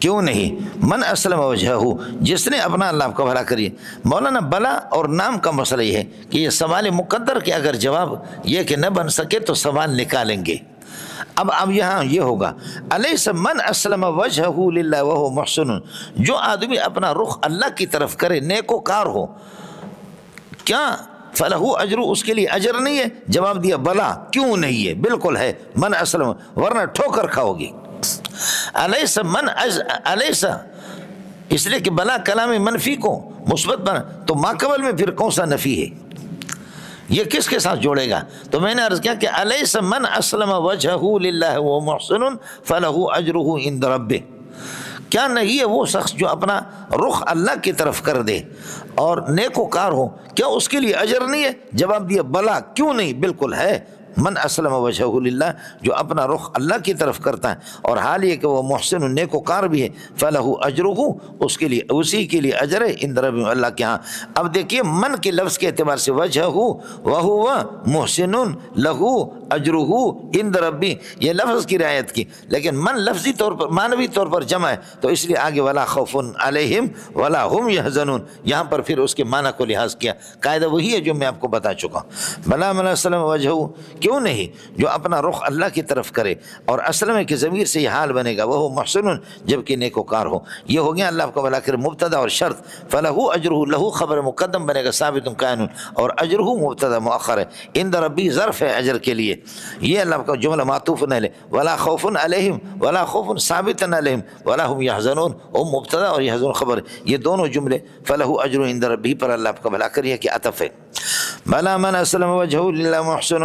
کیوں نہیں، من اسلم وجہہ جس نے اپنا اللہ کا بھلا کریے۔ مولانا بلا اور نام کا مسئلہ یہ ہے کہ یہ سوال مقدر کے اگر جواب یہ کہ نہ بن سکے تو سوال نکالیں گے۔ اب یہاں یہ ہوگا، الیس من اسلم وجہہ للہ وہو محسن، جو آدمی اپنا رخ اللہ کی طرف کرے، نیکوکار ہو، کیا فلہ اجر، اس کے لیے اجر نہیں ہے؟ جواب دیا بلا، کیوں نہیں ہے، بالکل ہے، من اسلم، ورنہ ٹھوکر کھاؤ گی۔ الیس من الیس، اس لیے کہ بلا کلام منفی کو مثبت بنا، تو ما قبل میں پھر کون سا نفی ہے، یہ کس کے ساتھ جوڑے گا؟ تو میں نے عرض کیا کہ الیس من اسلم وجہہ للہ و محسن فلہ اجرہ عند ربہ، کیا نہیں ہے وہ شخص جو اپنا رخ اللہ کی طرف کر دے اور نیکوکار ہو، کیا اس کے لیے اجر نہیں ہے؟ جواب دیا بلا، کیوں نہیں، بالکل ہے، من اسلم وجہہ للہ، جو اپنا رخ اللہ کی طرف کرتا ہے اور حال یہ کہ وہ محسن نیکوکار بھی ہے، فلہ اجرہ، اس کے لیے، اسی کے لیے اجر ہے عند ربہ، اللہ کے ہاں۔ اب دیکھیے من کے لفظ کے اعتبار سے وجہہ وہو محسن لہ اجرہ عند ربی، یہ لفظ کی رعایت کی، لیکن من لفظی طور پر، معنوی طور پر جمع ہے، تو اس لیے آگے ولا خوف علیہم ولا هم يحزنون، یہاں پر پھر اس کے معنی کو لحاظ کیا۔ قاعدہ وہی ہے جو میں آپ کو بتا چکا ہوں، بلا من اسلم وجہہ، کیوں نہیں، جو اپنا رخ اللہ کی طرف کرے، اور اسلم کے ضمیر سے یہ حال بنے گا، وہ محسن، جبکہ نیکوکار ہو۔ یہ ہو گیا اللہ کو بلا کر مبتدا اور شرط، فلہ اجرہ، لہو خبر مقدم بنے گا، ثابت قائم، اور اجرہ مبتدا مؤخر ہے، عند ربی ظرف ہے اجر کے لیے، یہ اللہ کا جملہ معطوف علیہ، ولا خوف علیہم، ولا خوف ثابت علیہم، ولا هم يحزنون، وہ مبتدا اور يحزنون خبر، یہ دونوں جملے فلہ اجر عند ربی پر اللہ کا بھلا کریے کہ عطف ہے۔ بلا من اسلم وجهه لله محسن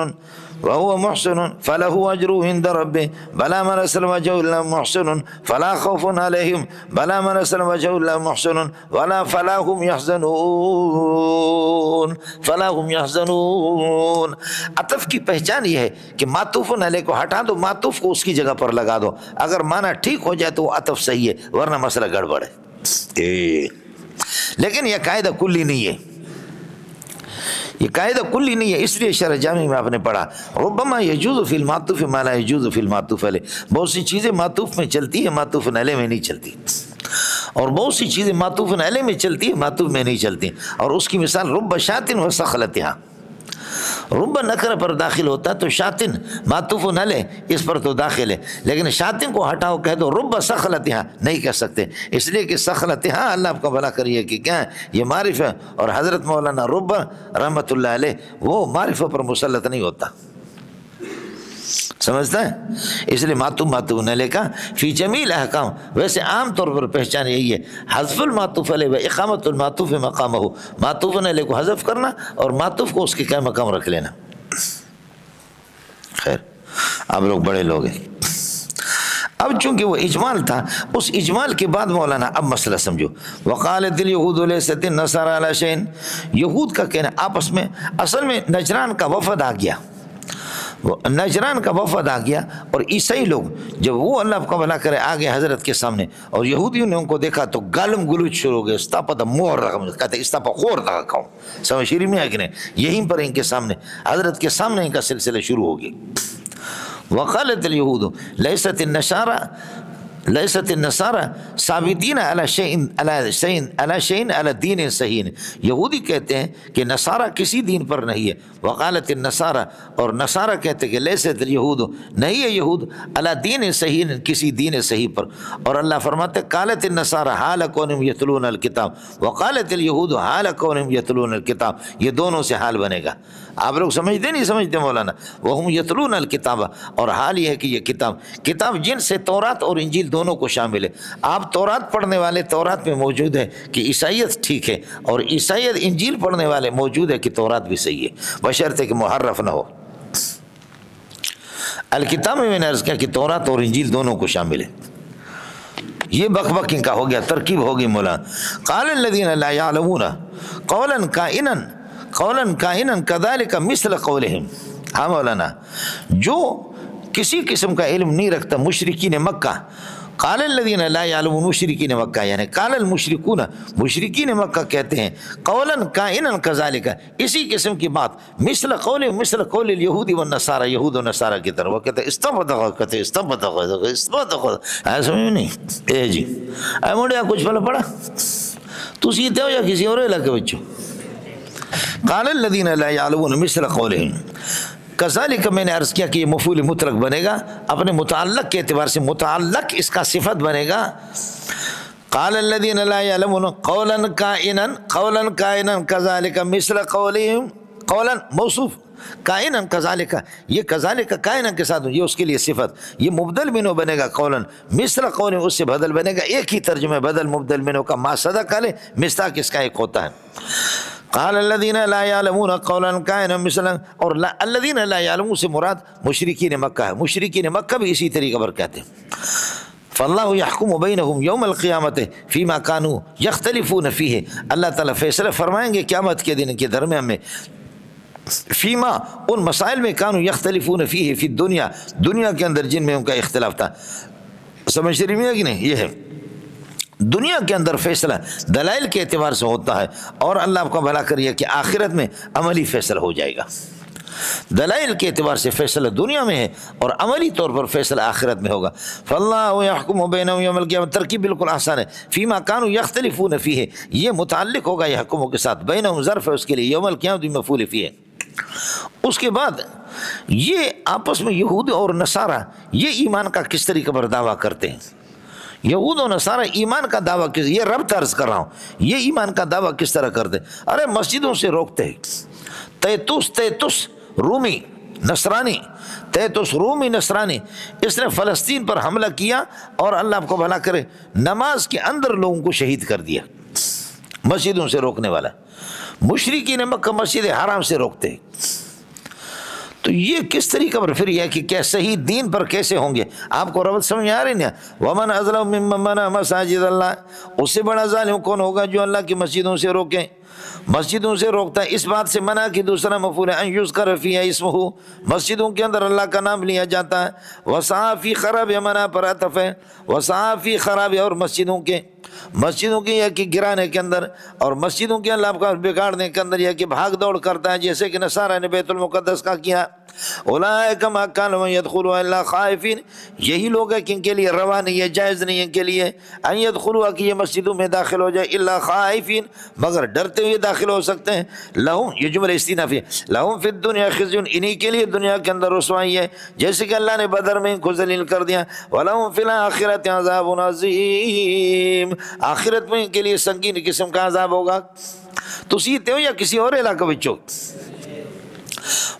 وهو محسن فله اجر عند ربه، بلا من اسلم وجهه لله محسن فلا خوف عليهم، بلا من اسلم وجهه لله محسن ولا فلا هم يحزنون، فلا هم يحزنون۔ عطف کی پہچان یہ ہے کہ معطوف علیہ کو ہٹا دو، معطوف کو اس کی جگہ پر لگا دو، اگر معنی ٹھیک ہو جائے تو وہ عطف صحیح ہے، ورنہ مسئلہ گڑبڑ ہے۔ لیکن یہ قاعدہ کلی نہیں ہے، یہ قاعدہ کلی نہیں ہے، اس لیے شرح جامع میں آپ نے پڑھا ربما یجوز فی المعطوف ما لا یجوز فی المعطوف علیہ، بہت سی چیزیں معطوف میں چلتی ہیں، معطوف علیہ میں نہیں چلتی، اور بہت سی چیزیں معطوف علیہ میں چلتی ہیں، معطوف میں نہیں چلتی، اور اس کی مثال رب شاطن و سخلتہا، رب نکرہ پر داخل ہوتا تو شاطن معطوف علیہ اس پر تو داخل ہے، لیکن شاطن کو ہٹاؤ کہہ دو رب سخلتہا نہیں کہہ سکتے، اس لیے کہ سخلتہا اللہ آپ کا بھلا کریے کہ کیا ہے، یہ معرف ہے، اور حضرت مولانا رب رحمۃ اللہ علیہ وہ معرفہ پر مسلط نہیں ہوتا، سمجھتا ہے؟ اس لیے معطوف علیہ کا فی جمیل احکام، ویسے عام طور پر پہچان یہی ہے، حذف المعطوف علیہ و اقامت المعطوف مقامہ، معطوف علیہ کو حذف کرنا اور معطوف کو اس کے کیا مقام رکھ لینا۔ خیر، آپ لوگ بڑے لوگ ہیں۔ اب چونکہ وہ اجمال تھا، اس اجمال کے بعد مولانا اب مسئلہ سمجھو. وقالت الیہود لیست النصارى علی شیء، یہود کا کہنا آپس میں، اصل میں نجران کا وفد آ گیا، نجران کا وفد آ گیا، اور عیسائی لوگ جب وہ اللہ کا بھلا کرے آگے حضرت کے سامنے، اور یہودیوں نے ان کو دیکھا تو گالم گلوچ شروع ہو گئے. استاپا مور رقم کہتے ہیں، استاپا خور رکھا کھاؤں، سمجھ شریف میں ہے کہ نہیں؟ یہیں پر ان کے سامنے، حضرت کے سامنے ان کا سلسلہ شروع ہو گیا. وقالت اليهود ليست النصارى ثابتين على شيء على دین صحیح. یہودی کہتے ہیں کہ نصارہ کسی دین پر نہیں ہے. وقالت النصارى، اور نصارہ کہتے ہیں کہ لیست اليهود، نہیں ہے یہود، على دین صحیح، کسی دین صحیح پر. اور اللہ فرماتے قالت النصارى حال كونهم يتلون الكتاب وقالت اليهود حال كونهم يتلون الكتاب، یہ دونوں سے حال بنے گا. آپ لوگ سمجھتے نہیں سمجھتے مولانا؟ وہم یتلون الکتاب، اور حال یہ ہے کہ یہ کتاب جن سے تورات اور انجیل دونوں کو شامل ہے. آپ تورات پڑھنے والے تورات میں موجود ہے کہ عیسائیت ٹھیک ہے، اور عیسائیت انجیل پڑھنے والے موجود ہے کہ تورات بھی صحیح ہے، بشرطے کہ محرف نہ ہو. الکتاب میں نے عرض کیا کہ تورات اور انجیل دونوں کو شامل ہے. یہ بک ان کا ہو گیا، ترکیب ہوگی مولانا. قال الذین لا یعلمون قولا کائنا کذالک مثل قولہم. ہاں مولانا، جو کسی قسم کا علم نہیں رکھتا مشرکین مکہ، قال الذین لا یعلمون، مشرکین مکہ یعنی قال المشرکون، مشرکین مکہ کہتے ہیں قولا کائنا کذالک، اسی قسم کی بات، مثل قول الیہود والنصارى، یہود و نصارہ کی طرح. وہ کہتے ہیں استبدغ، ایسا سمجھ نہیں؟ اے جی اے موڑیا کچھ پہلے پڑھا تو سیتے ہو یا کسی اور علاقے بچوں؟ قال الذین لا یعلمون مثل قولہم کذالک، میں نے عرض کیا کہ یہ مفعول مطلق بنے گا اپنے متعلق کے اعتبار سے، متعلق اس کا صفت بنے گا. قال الذین لا یعلمون قولا کائنا کذالک مثل قولہم، قولا موصوف، کائنا کذالک، یہ کذالک کائنا کے ساتھ یہ اس کے لیے صفت، یہ مبدل منو بنے گا قولا، مثل قول اس سے بدل بنے گا. ایک ہی ترجمہ بدل مبدل منو کا، ما صدق علیہ مصداق اس کا ایک ہوتا ہے. قال الذین لا یعلمون قولا کائنا مثل، اور الذین لا یعلمون سے مراد مشرکین مکہ ہے. مشرکین مکہ بھی اسی طریقے پر کہتے ہیں. فاللہ یحکم بینہم یوم القیامت فیما کانوا یختلفون فیہ، اللہ تعالیٰ فیصلہ فرمائیں گے قیامت کے دن کے درمیان میں، فیما ان مسائل میں، کانوا یختلفون فیہ فی الدنیا، دنیا کے اندر جن میں ان کا اختلاف تھا. سمجھ رہی ہے کہ نہیں؟ یہ ہے دنیا کے اندر فیصلہ دلائل کے اعتبار سے ہوتا ہے، اور اللہ آپ کو بھلا کریے کہ آخرت میں عملی فیصلہ ہو جائے گا. دلائل کے اعتبار سے فیصلہ دنیا میں ہے، اور عملی طور پر فیصلہ آخرت میں ہوگا. فاللہ یحکم بینہم یوم القیامۃ، ترکیب بالکل آسان ہے. فیما کانوا یختلفون فیہ، یہ متعلق ہوگا یحکموں کے ساتھ، بینہم ظرف ہے اس کے لیے، یوم القیامۃ مفعول فیہ. اس کے بعد یہ آپس میں یہود اور نصارہ یہ ایمان کا کس طریقے پر دعویٰ کرتے ہیں. یہود و نصارہ ایمان کا دعویٰ کس، یہ رب عرض کر رہا ہوں، یہ ایمان کا دعویٰ کس طرح کرتے؟ ارے مسجدوں سے روکتے ہیں. تیتوس رومی نصرانی، تیتوس رومی نصرانی، اس نے فلسطین پر حملہ کیا، اور اللہ آپ کو بھلا کرے نماز کے اندر لوگوں کو شہید کر دیا. مسجدوں سے روکنے والا. مشرکین مکہ مسجد حرام سے روکتے ہیں. تو یہ کس طریقے پر پھر یہ کہ کیا صحیح دین پر کیسے ہوں گے؟ آپ کو ربط سمجھ آ رہی نا؟ ومن اظلم ممن منع مساجد اللہ، اس سے بڑا ظالم کون ہوگا جو اللہ کی مسجدوں سے روکیں، مسجدوں سے روکتا ہے. اس بات سے منع کی دوسرا مفعول ہے ان یذکر فیہا اسمہ، مسجدوں کے اندر اللہ کا نام لیا جاتا ہے. وسعی فی خراب، منع پر عطف ہے، وسعی فی خراب، اور مسجدوں کے یا کہ گرانے کے اندر، اور مسجدوں کے اللہ کا بگاڑنے کے اندر، یا کہ بھاگ دوڑ کرتا ہے جیسے کہ نصارہ نے بیت المقدس کا کیا. اولئک ما کانوا یدخلوا الا خائفین، یہی لوگ ہیں کہ ان کے لیے روا نہیں ہے، جائز نہیں ہے ان کے لیے ان یدخلوا کہ یہ مسجدوں میں داخل ہو جائے، الا خائفین مگر ڈرتے ہوئے داخل ہو سکتے ہیں. لہم، یہ جملہ استئنافی، لہم فی الدنیا خزی، انہی کے لیے دنیا کے اندر رسوائی ہے جیسے کہ اللہ نے بدر میں ان کو ذلیل کر دیا. ولہم فی الآخرۃ عذاب عظیم، آخرت میں ان کے لیے سنگین قسم کا عذاب ہوگا. تو سیتے ہو یا کسی اور علاقے بچوں؟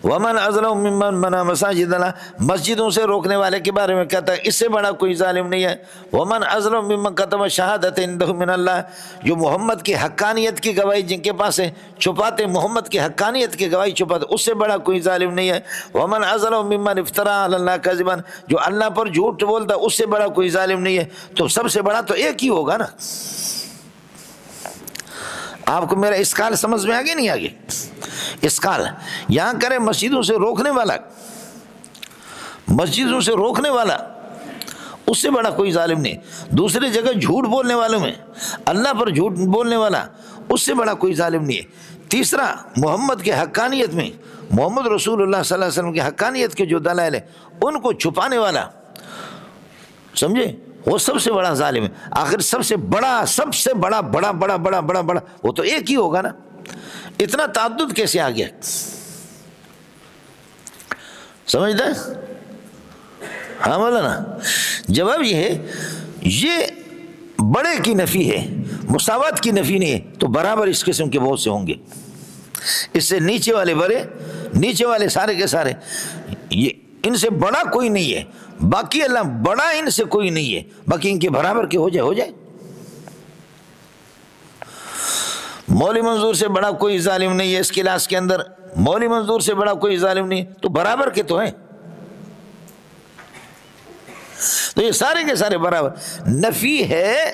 ومن اظلم ممن منع مساجد اللہ، مسجدوں سے روکنے والے کے بارے میں کہتا ہے اس سے بڑا کوئی ظالم نہیں ہے۔ ومن اظلم ممن کتم شہادت عنده من اللہ، جو محمد کی حقانیت کی گواہی جن کے پاس ہے چھپاتے، محمد کی حقانیت کی گواہی چھپاتے، اس سے بڑا کوئی ظالم نہیں ہے۔ ومن اظلم ممن افترى علی اللہ کذبا، جو اللہ پر جھوٹ بولتا اس سے بڑا کوئی ظالم نہیں ہے۔ تو سب سے بڑا تو ایک ہی ہوگا نا۔ آپ کو میرا اسکال سمجھ میں آگے نہیں آگے؟ اسکال یہاں کرے مسجدوں سے روکنے والا، مسجدوں سے روکنے والا، اس سے بڑا کوئی ظالم نہیں۔ دوسری جگہ جھوٹ بولنے والوں میں، اللہ پر جھوٹ بولنے والا، اس سے بڑا کوئی ظالم نہیں ہے۔ تیسرا، محمد کے حقانیت میں، محمد رسول اللہ صلی اللہ علیہ وسلم کی حقانیت کے جو دلائل ہیں ان کو چھپانے والا، سمجھے، وہ سب سے بڑا ظالم ہے۔ آخر سب سے بڑا بڑا بڑا بڑا بڑا بڑا بڑا وہ تو ایک ہی ہوگا نا۔ اتنا تعدد کیسے آ گیا؟ سمجھتا ہے؟ ہاں مولانا، جواب یہ ہے، یہ بڑے کی نفی ہے، مساوات کی نفی نہیں ہے۔ تو برابر اس قسم کے بہت سے ہوں گے، اس سے نیچے والے بڑے، نیچے والے سارے کے سارے، یہ ان سے بڑا کوئی نہیں ہے، باقی اللہ بڑا ان سے کوئی نہیں ہے، باقی ان کے برابر کے ہو جائے۔ مولوی منظور سے بڑا کوئی ظالم نہیں ہے اس کلاس کے اندر، مولوی منظور سے بڑا کوئی ظالم نہیں، تو برابر کے تو ہیں۔ تو یہ سارے کے سارے برابر۔ نفی ہے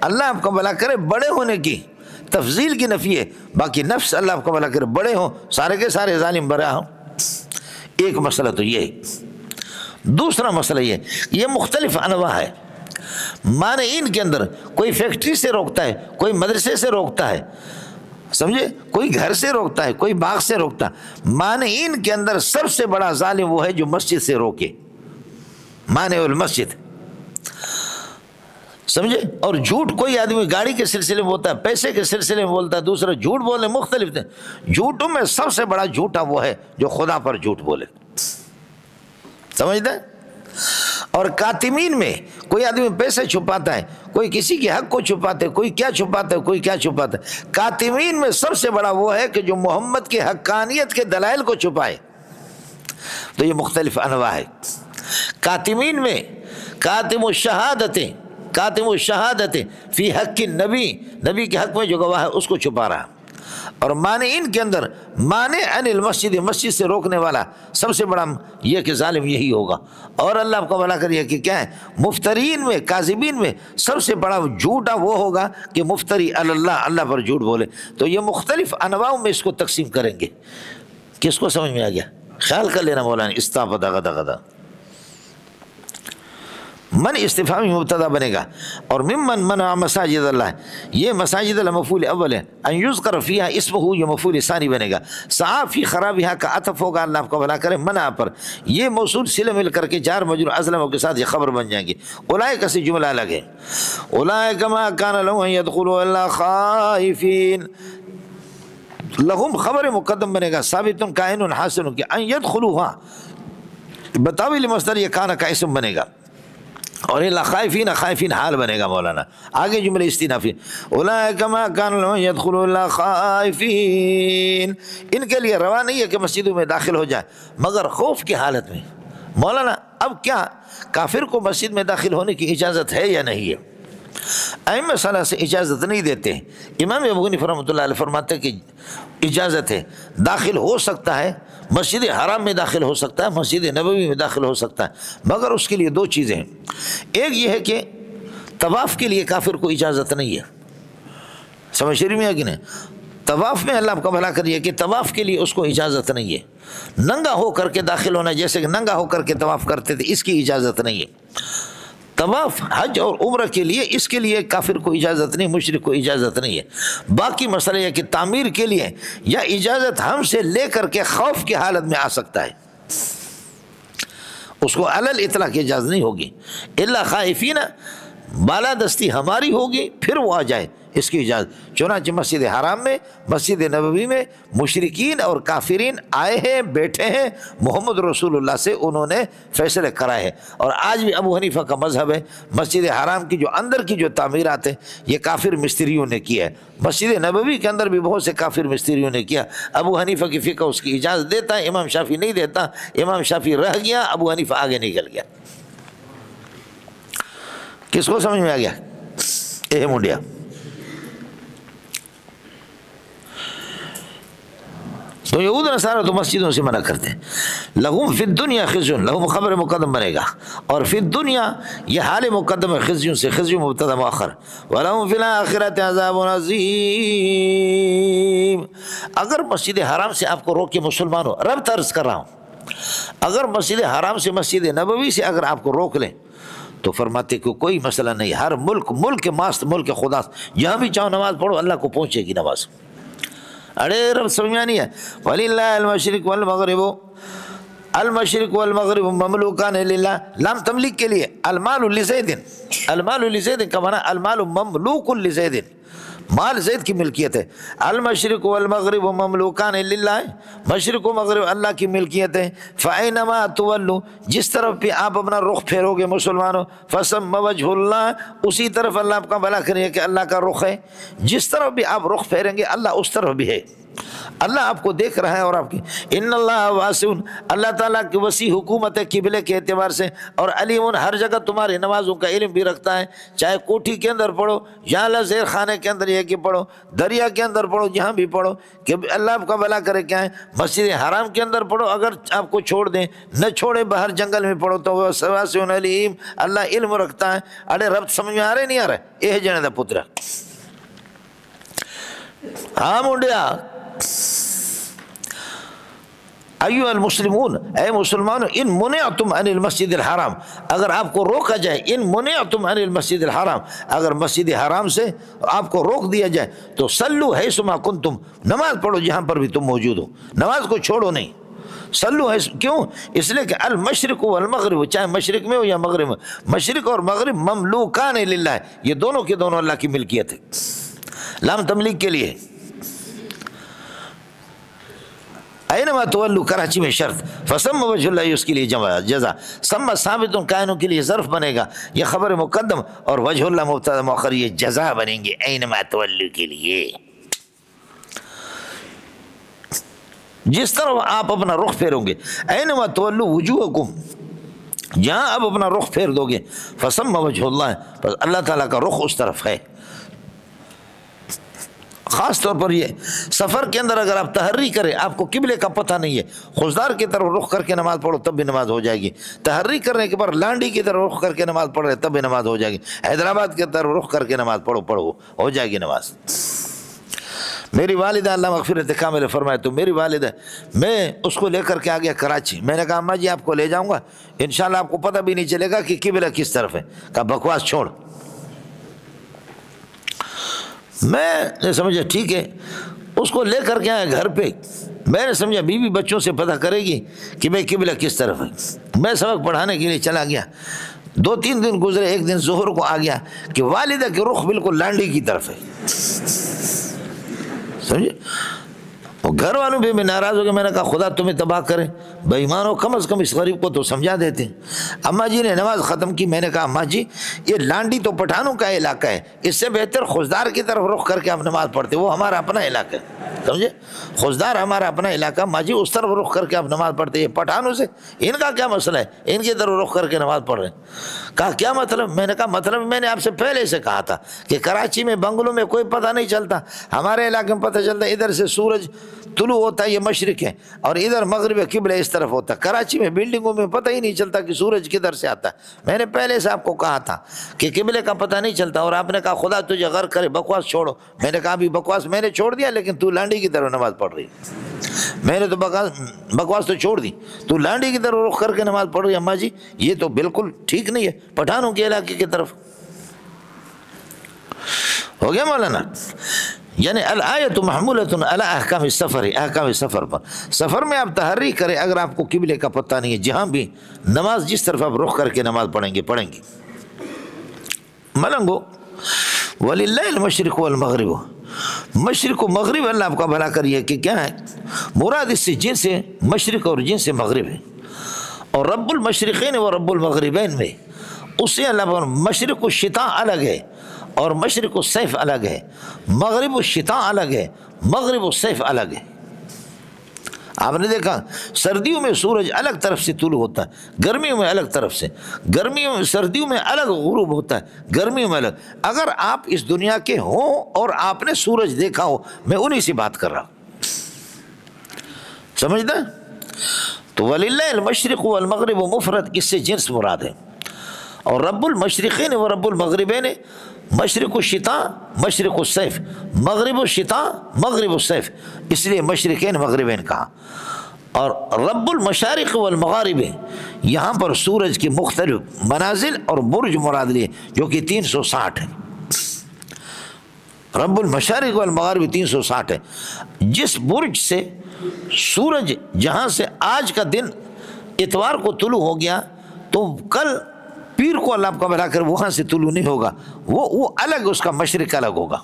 اللہ آپ کو بھلا کرے بڑے ہونے کی، تفضیل کی نفی ہے، باقی نفس اللہ آپ کو بھلا کرے بڑے ہوں، سارے کے سارے ظالم برا ہوں۔ ایک مسئلہ تو یہ ہے۔ دوسرا مسئلہ یہ مختلف انواع ہے۔ مانعین کے اندر کوئی فیکٹری سے روکتا ہے، کوئی مدرسے سے روکتا ہے، سمجھے، کوئی گھر سے روکتا ہے، کوئی باغ سے روکتا ہے۔ مانعین کے اندر سب سے بڑا ظالم وہ ہے جو مسجد سے روکے، مانع المسجد، سمجھے۔ اور جھوٹ کوئی آدمی گاڑی کے سلسلے میں بولتا ہے، پیسے کے سلسلے میں بولتا ہے، دوسرا جھوٹ بولنے مختلف تھے۔ جھوٹوں میں سب سے بڑا جھوٹا وہ ہے جو خدا پر جھوٹ بولے، سمجھتے ہیں۔ اور کاتمین میں کوئی آدمی پیسے چھپاتا ہے، کوئی کسی کے حق کو چھپاتا ہے، کوئی کیا چھپاتا ہے، کوئی کیا چھپاتا ہے۔ کاتمین میں سب سے بڑا وہ ہے کہ جو محمد کی حقانیت کے دلائل کو چھپائے۔ تو یہ مختلف انواع ہے۔ کاتمین میں کاتم الشہادتیں، کاتم الشہادتیں فی حق النبی، نبی کے حق میں جو گواہ ہے اس کو چھپا رہا۔ اور مانعین کے اندر مانع عن المسجد، مسجد سے روکنے والا سب سے بڑا یہ کہ ظالم یہی ہوگا۔ اور اللہ آپ کو بھلا کریے کہ کیا ہے، مفترین میں، کاذبین میں سب سے بڑا جھوٹا وہ ہوگا کہ مفتری علی اللہ، اللہ پر جھوٹ بولے۔ تو یہ مختلف انواع میں اس کو تقسیم کریں گے۔ کس کو سمجھ میں آ گیا؟ خیال کر لینا مولانا۔ استافت غدا من استفہامی مبتدا بنے گا، اور ممن منع مساجد اللہ، یہ مساجد اللہ مفعول اول ہے، ان یذکر فیہا اسمہ، یہ مفعول ثانی بنے گا۔ سعی فی خرابہا کا عطف ہوگا، اللہ آپ کو بھلا کرے، منع پر، یہ موصول صلہ مل کر کے جار مجرور ازلم کے ساتھ یہ خبر بن جائیں گے۔ اولئک سے جملہ الگ ہے، اولئک ما کان لهم ان يدخلوا الا خائفین، لہم خبر مقدم بنے گا، ثابت کائن حاصل کہ ان يدخلوها، بتاویل مصدر یہ کان کا اسم بنے گا، اور الا خائفین، خائفین حال بنے گا مولانا۔ آگے جملے استئنافی، اولئک ما کان لهم يدخلوا الا خائفین، ان کے لیے روا نہیں ہے کہ مسجدوں میں داخل ہو جائے مگر خوف کی حالت میں۔ مولانا اب کیا کافر کو مسجد میں داخل ہونے کی اجازت ہے یا نہیں ہے؟ ائمہ صلاح سے اجازت نہیں دیتے ہیں۔ امام ابو حنیفہ رحمۃ اللہ علیہ فرماتے ہیں کہ اجازت ہے، داخل ہو سکتا ہے، مسجد حرام میں داخل ہو سکتا ہے، مسجد نبوی میں داخل ہو سکتا ہے، مگر اس کے لیے دو چیزیں ہیں۔ ایک یہ ہے کہ طواف کے لیے کافر کو اجازت نہیں ہے، سمجھ رہی میں کہ نہیں؟ طواف میں اللہ آپ کا بھلا کریے کہ طواف کے لیے اس کو اجازت نہیں ہے۔ ننگا ہو کر کے داخل ہونا، جیسے کہ ننگا ہو کر کے طواف کرتے تھے، اس کی اجازت نہیں ہے۔ طواف حج اور عمرہ کے لیے، اس کے لیے کافر کو اجازت نہیں، مشرک کو اجازت نہیں ہے۔ باقی مسئلہ یہ کہ تعمیر کے لیے یا اجازت ہم سے لے کر کے خوف کی حالت میں آ سکتا ہے، اس کو علل اطلاق کی اجازت نہیں ہوگی۔ الا خائفین، بالادستی ہماری ہوگی پھر وہ آ جائے، اس کی اجازت۔ چنانچہ مسجد حرام میں، مسجد نبوی میں مشرکین اور کافرین آئے ہیں، بیٹھے ہیں، محمد رسول اللہ سے انہوں نے فیصلے کرائے ہیں۔ اور آج بھی ابو حنیفہ کا مذہب ہے مسجد حرام کی جو اندر کی جو تعمیرات ہیں یہ کافر مستریوں نے کیا ہے، مسجد نبوی کے اندر بھی بہت سے کافر مستریوں نے کیا۔ ابو حنیفہ کی فقہ اس کی اجازت دیتا ہے، امام شافعی نہیں دیتا، امام شافعی رہ گیا، ابو حنیفہ آگے نکل گیا۔ کس کو سمجھ میں آ گیا؟ اے منڈیا، تو یہود نصارہ تو مسجدوں سے منع کرتے ہیں۔ لہم فی الدنیا خزی، لہم خبر مقدم بنے گا، اور فی الدنیا یہ حال مقدم ہے، خزیوں سے، خزی مبتدا مؤخر، ولہم فی الآخرۃ عذاب عظیم۔ اگر مسجد حرام سے آپ کو روک کے مسلمانوں، رب عرض کر رہا ہوں، اگر مسجد حرام سے، مسجد نبوی سے اگر آپ کو روک لیں تو فرماتے کہ کوئی مسئلہ نہیں، ہر ملک ماست، ملک خدا، جہاں بھی چاہو نماز پڑھو، اللہ کو پہنچے گی نماز۔ ارے رب سمجھ میں نہیں ہے، وَلِلَّهِ الْمَشْرِقُ وَالْمَغْرِبُ، المشرق والمغرب مملوکان للہ، لام تملیک کے لیے، المال لزید، المال لزید کا معنی المال مملوک لزید، مال زید کی ملکیت ہے۔ المشرق والمغرب مملوکان للہ، مشرق و مغرب اللہ کی ملکیت ہے۔ فَأَيْنَمَا تُوَلُّوا، جس طرف بھی آپ اپنا رخ پھیرو گے مسلمانوں، فَثَمَّ وَجْهُ اللَّهِ، اسی طرف اللہ آپ کا بھلا کرے کہ اللہ کا رخ ہے، جس طرف بھی آپ رخ پھیریں گے اللہ اس طرف بھی ہے، اللہ آپ کو دیکھ رہا ہے۔ اور آپ کی ان اللہ واسع، اللہ تعالیٰ کی وسیع حکومت ہے قبلے کے اعتبار سے، اور علیم، ہر جگہ تمہاری نمازوں کا علم بھی رکھتا ہے، چاہے کوٹھی کے اندر پڑھو، یا زیر خانے کے اندر یہ کہ پڑھو، دریا کے اندر پڑھو، جہاں بھی پڑھو، کہ اللہ آپ کا بھلا کرے۔ کیا ہے؟ مسجد حرام کے اندر پڑھو، اگر آپ کو چھوڑ دیں، نہ چھوڑے، باہر جنگل میں پڑھو، تو وہ واسع علیم، اللہ علم رکھتا ہے۔ ارے رب سمجھ میں آ رہے نہیں آ رہے؟ یہ جنے دا پترا، ہاں منڈیا، ایھا المسلمون، اے مسلمانوں، ان منعتم عن المسجد الحرام، اگر آپ کو روکا جائے، ان منعتم عن المسجد الحرام، اگر مسجد حرام سے آپ کو روک دیا جائے تو صلو حیثما کنتم، نماز پڑھو جہاں پر بھی تم موجود ہو، نماز کو چھوڑو نہیں۔ صلو حیث، کیوں؟ اس لیے کہ المشرق والمغرب، چاہے مشرق میں ہو یا مغرب میں، مشرق اور مغرب مملوکان للہ، یہ دونوں کے دونوں اللہ کی ملکیت ہے، لام تملیک کے لیے۔ اینما تولو، کراچی میں شرط، فسم وجہ اللہ، اس کے لیے جزا، سم ثابت کائنوں کے لیے ظرف بنے گا، یہ خبر مقدم، اور وجہ اللہ مبتدا مؤخر، یہ جزا بنیں گے اینما تولو کے لیے۔ جس طرح آپ اپنا رخ پھیرو گے، اینما تولو وجوہکم، جہاں آپ اپنا رخ پھیر دو گے، فسم وجہ اللہ، پس اللہ تعالیٰ کا رخ اس طرف ہے۔ خاص طور پر یہ سفر کے اندر اگر آپ تحری کریں، آپ کو قبلے کا پتہ نہیں ہے، خضدار کی طرف رخ کر کے نماز پڑھو تب بھی نماز ہو جائے گی، تحری کرنے کے بعد لانڈی کی طرف رخ کر کے نماز پڑھ رہے تب بھی نماز ہو جائے گی، حیدرآباد کی طرف رخ کر کے نماز پڑھو ہو جائے گی نماز۔ میری والدہ اللہ مغفرت کامل فرمائے، تو میری والدہ، میں اس کو لے کر کے آ گیا کراچی، میں نے کہا اماں جی آپ کو لے جاؤں گا، انشاءاللہ آپ کو پتہ بھی نہیں چلے گا کہ قبلہ کس طرف ہے۔ کہا بکواس چھوڑ۔ میں نے سمجھا ٹھیک ہے، اس کو لے کر کے آیا گھر پہ، میں نے سمجھا بیوی بچوں سے پتہ کرے گی کہ بھائی قبلہ کس طرف ہے۔ میں سبق پڑھانے کے لیے چلا گیا، 2-3 دن گزرے، ایک دن ظہر کو آ گیا کہ والدہ کے رخ بالکل لانڈی کی طرف ہے، سمجھے؟ گھر والوں بھی میں ناراض ہو گیا، میں نے کہا خدا تمہیں تباہ کرے، بے ایمانو، کم از کم اس غریب کو تو سمجھا دیتے ہیں۔ اماں جی نے نماز ختم کی، میں نے کہا اماں جی یہ لانڈی تو پٹھانوں کا علاقہ ہے، اس سے بہتر خضدار کی طرف رخ کر کے آپ نماز پڑھتے، وہ ہمارا اپنا علاقہ ہے، سمجھے؟ خضدار ہمارا اپنا علاقہ، ماں جی اس طرف رخ کر کے آپ نماز پڑھتے، یہ پٹھانوں سے ان کا کیا مسئلہ ہے، ان کی طرف رخ کر کے نماز پڑھ رہے ہیں۔ کہا کیا مطلب؟ میں نے کہا مطلب میں نے آپ سے پہلے سے کہا تھا کہ کراچی میں بنگلوں میں کوئی پتہ نہیں چلتا، ہمارے علاقے میں پتہ چلتا ہے ادھر سے سورج طلوع ہوتا ہے، یہ مشرق ہے، اور ادھر مغرب قبلہ اس طرف ہوتا ہے۔ کراچی میں بلڈنگوں میں پتہ ہی نہیں چلتا کہ سورج کدھر سے آتا ہے۔ میں نے پہلے سے آپ کو کہا تھا کہ قبلے کا پتہ نہیں چلتا، اور آپ نے کہا خدا تجھے غرق کرے، بکواس چھوڑو۔ میں نے کہا بھی بکواس میں نے چھوڑ دیا، لیکن تو لانڈی کی طرف نماز پڑھ رہی، میں نے تو بکواس تو چھوڑ دی، تو لانڈی کی طرف رخ کر کے نماز پڑھ رہی۔ اماں جی یہ تو بالکل ٹھیک نہیں ہے، پٹھانوں کے علاقے کی طرف ہو گیا مولانا۔ یعنی الآیت محمولۃ علی احکام السفر، احکام سفر پر، سفر میں آپ تحری کریں اگر آپ کو قبلے کا پتہ نہیں ہے، جہاں بھی نماز جس طرف آپ رخ کر کے نماز پڑھیں گے۔ ملنگ ہو. وَلِلَّهِ الْمَشْرِقُ وَالْمَغْرِبُ, مشرق و مغرب اللہ آپ کا بھلا کریے کہ کیا ہے مراد اس سے جنس مشرق اور جنس مغرب ہے. اور رب المشرقین و رب المغربین میں اس سے اللہ مشرق الشتاء الگ ہے اور مشرق الصیف الگ ہے, مغرب الشتاء الگ ہے, مغرب الصیف الگ ہے. آپ نے دیکھا سردیوں میں سورج الگ طرف سے طلوع ہوتا ہے, گرمیوں میں الگ طرف سے, گرمیوں میں سردیوں میں الگ غروب ہوتا ہے, گرمیوں میں الگ. اگر آپ اس دنیا کے ہوں اور آپ نے سورج دیکھا ہو, میں انہی سے بات کر رہا ہوں, سمجھنا. تو وَلِلَّهِ الْمَشْرِقُ وَالْمَغْرِبُ مفرد اس سے جنس مراد ہے. اور رب المشرقین و رب المغربین مشرق الشتاء مشرق الصیف, مغرب الشتاء مغرب الصیف, اس لیے مشرقین مغربین کہا. اور رب المشارق والمغارب یہاں پر سورج کی مختلف منازل اور برج مراد لیے جو کہ 360 ہے. رب المشارق والمغارب 360 ہے. جس برج سے سورج جہاں سے آج کا دن اتوار کو طلوع ہو گیا تو کل پیر کو اللہ آپ کا بھلا کر وہاں سے طلوع نہیں ہوگا, وہ الگ, اس کا مشرق الگ ہوگا.